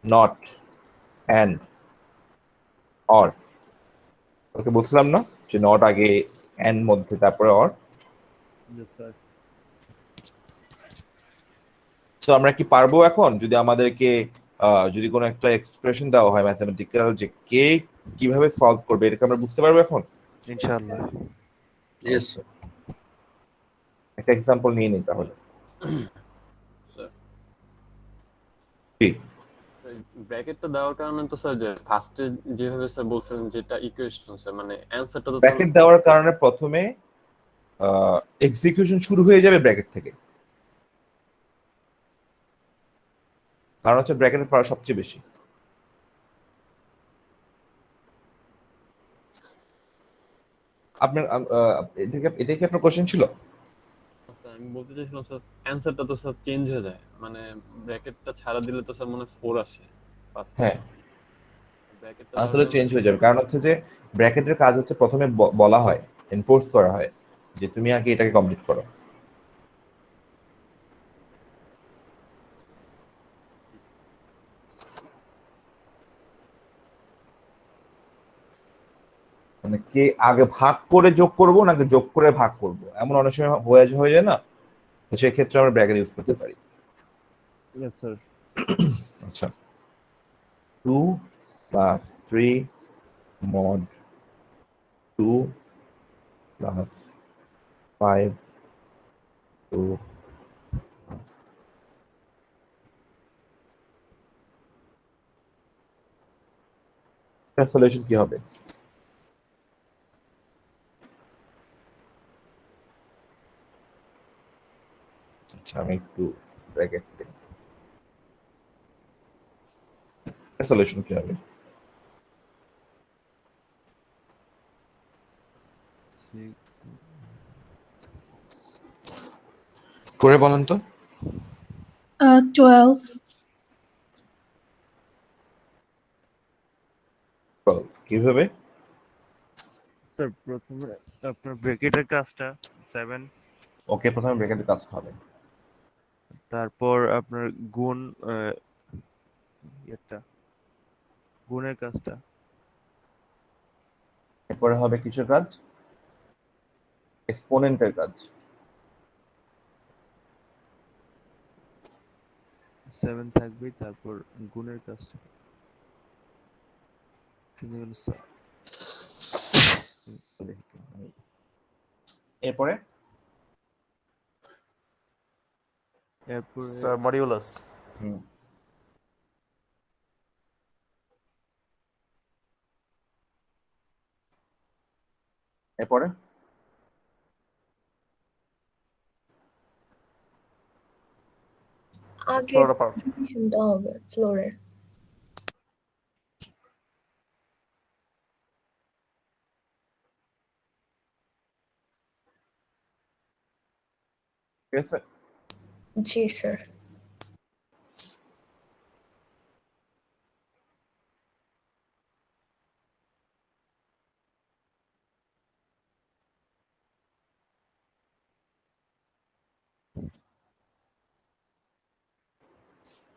[SPEAKER 1] Not, and, or. ওকে বলছিলাম না যে নট আগে, অ্যান্ড মধ্যে, তারপরে অর।
[SPEAKER 6] Yes, sir.
[SPEAKER 1] তো আমরা কি পারবো এখন, যদি আমাদেরকে যদি কোনো একটা এক্সপ্রেশন দেওয়া হয় ম্যাথমেটিক্যাল, যে কে কিভাবে সলভ করবে, এটাকে আমরা বুঝতে পারবো এখন?
[SPEAKER 6] ইনশাআল্লাহ।
[SPEAKER 8] Yes, sir.
[SPEAKER 1] একটা এক্সাম্পল নিয়ে নিই তাহলে।
[SPEAKER 11] ব্র্যাকেটটা দেওয়ার কারণে তো স্যার, যে ফার্স্টে যেভাবে স্যার বলছিলেন যেটা ইকুয়েশন স্যার, মানে অ্যানসারটা তো
[SPEAKER 1] ব্র্যাকেট দেওয়ার কারণে প্রথমে এক্সিকিউশন শুরু হয়ে যাবে ব্র্যাকেট থেকে, কারণ হচ্ছে ব্র্যাকেটের পাওয়ার সবচেয়ে বেশি। আপনার এটাই কি আপনার কোশ্চেন ছিল?
[SPEAKER 11] স্যার আমি বলতে চাইছিলাম স্যার, অ্যানসারটা তো স্যার চেঞ্জ হয়ে যায়, মানে ব্র্যাকেটটা ছাড়া দিলে তো স্যার মনে হয় 4 আসে ফার্স্ট।
[SPEAKER 1] হ্যাঁ,
[SPEAKER 11] ব্র্যাকেটটা
[SPEAKER 1] আসলে চেঞ্জ হয়ে যাবে, কারণ হচ্ছে যে ব্র্যাকেটের কাজ হচ্ছে প্রথমে বলা হয়, এনফোর্স করা হয় যে তুমি আগে এটাকে কমপ্লিট করো। মানে কে আগে ভাগ করে যোগ করবো নাকি যোগ করে ভাগ করবো, এমন অনেক সময় হয়ে যায় না? তো সেক্ষেত্রে আমরা ব্র্যাকেট ইউজ করতে পারি।
[SPEAKER 6] Yes, sir.
[SPEAKER 1] আচ্ছা, 2 + 3 mod 2 + 5 2 সলিউশন কি হবে? আচ্ছা, আমি একটু ব্র্যাকেট সলিউশন কি হবে? করে বলেন তো।
[SPEAKER 3] 12.
[SPEAKER 1] 12 কিভাবে?
[SPEAKER 6] স্যার প্রথমে আপনার ব্র্যাকেটের কাজটা 7,
[SPEAKER 1] ওকে, প্রথমে ব্র্যাকেটের কাজটা হবে।
[SPEAKER 6] তারপর আপনার গুণ এটা গুণের কাজটা,
[SPEAKER 1] এরপরে হবে কিসের কাজ? এক্সপোনেন্টের কাজ।
[SPEAKER 6] 7 থাকবে, তারপর গুণের কাজটা।
[SPEAKER 1] এরপরে
[SPEAKER 6] এরপরে
[SPEAKER 12] স্যার মডিউলাস।
[SPEAKER 1] হুম, এরপরে
[SPEAKER 3] আগে
[SPEAKER 12] ফ্লোরা পার্ট।
[SPEAKER 3] শুনতে হবে ফ্লোরের।
[SPEAKER 1] ঠিক আছে।
[SPEAKER 3] জি স্যার।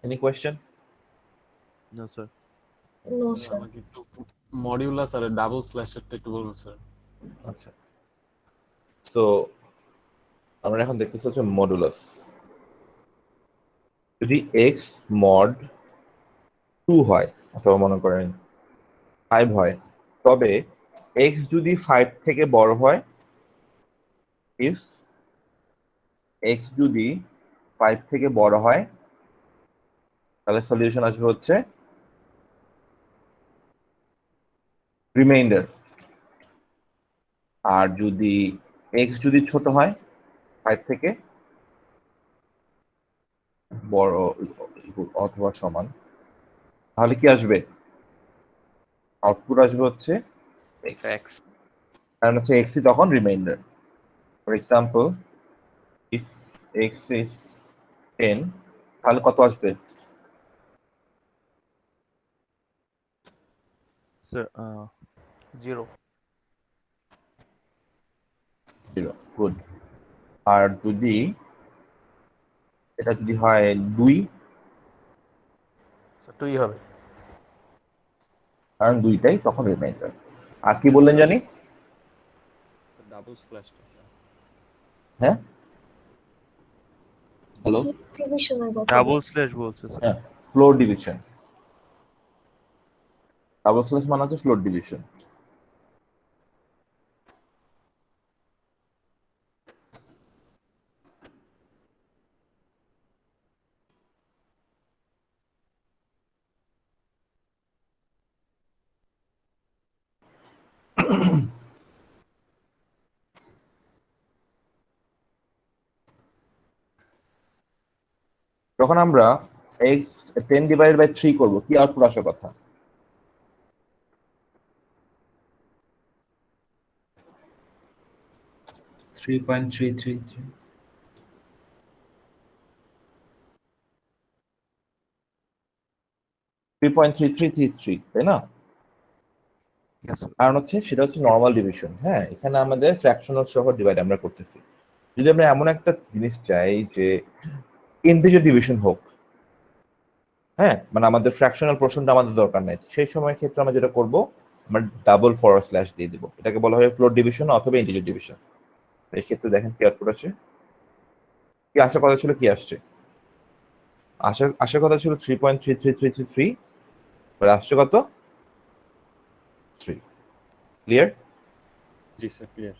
[SPEAKER 1] Any question?
[SPEAKER 6] না স্যার।
[SPEAKER 3] No
[SPEAKER 11] sir
[SPEAKER 3] sir.
[SPEAKER 11] আমাকে একটু মডিউলাস আর ডাবল স্ল্যাশেরটা একটু বলবেন স্যার।
[SPEAKER 1] আচ্ছা, তো আমরা এখন দেখতেছি হচ্ছে মডুলাস। যদি এক্স মড 2 হয় অথবা মনে করেন 5 হয়, তবে এক্স যদি 5 থেকে বড় হয়, ইফ এক্স যদি 5 থেকে বড় হয়, তাহলে সলিউশন আসবে হচ্ছে রিমাইন্ডার। আর যদি এক্স যদি ছোট হয় 5 থেকে বড় অথবা সমান, তাহলে কি আসবে? আউটপুট আসবে হচ্ছে
[SPEAKER 12] এক্স।
[SPEAKER 1] কারণ হচ্ছে এক্স তখন reminder. For example, if x is 10, তাহলে কত আসবে?
[SPEAKER 6] স্যার
[SPEAKER 12] 0।
[SPEAKER 1] 0। গুড। আর যদি এটা যদি হয় 2,
[SPEAKER 12] স্যার 2 হবে।
[SPEAKER 1] কারণ 2টাই তখন রিমাইন্ডার। আর কি বললেন জানি?
[SPEAKER 11] স্যার ডাবল স্ল্যাশটা স্যার।
[SPEAKER 1] হ্যাঁ, হ্যালো,
[SPEAKER 3] ডিভিশনের কথা
[SPEAKER 6] ডাবল স্ল্যাশ বলছে স্যার।
[SPEAKER 1] হ্যাঁ, ফ্লোর ডিভিশন। ডাবল স্ল্যাশ মানে হচ্ছে ফ্লোর ডিভিশন। যখন আমরা এক্স 10/3 করবো, কি আউটপুট আসার কথা?
[SPEAKER 8] 3.333
[SPEAKER 1] 3.3333, তাই না?
[SPEAKER 6] Yes, sir.
[SPEAKER 1] কারণ হচ্ছে সেটা হচ্ছে নর্মাল ডিভিশন। হ্যাঁ, এখানে আমাদের ফ্র্যাকশনাল সহ ডিভাইড আমরা করতেছি। যদি আমরা এমন একটা জিনিস চাই যে ইন্টিজার ডিভিশন হোক, হ্যাঁ, মানে আমাদের ফ্র্যাকশনাল পোর্শনটা আমাদের দরকার নাই, সেই সময় ক্ষেত্রে আমরা যেটা করব, আমরা ডাবল ফরওয়ার্ড স্ল্যাশ দিয়ে দিব। এটাকে বলা হয় ফ্লোর ডিভিশন অথবা ইন্টিজার ডিভিশন। এই ক্ষেত্রে দেখেন কি আউটপুট আছে। কি আসার কথা ছিল, কি আসছে? আসার কথা ছিল 3.33333, আসছে কত? 3। ক্লিয়ার?
[SPEAKER 11] জি স্যার ক্লিয়ার।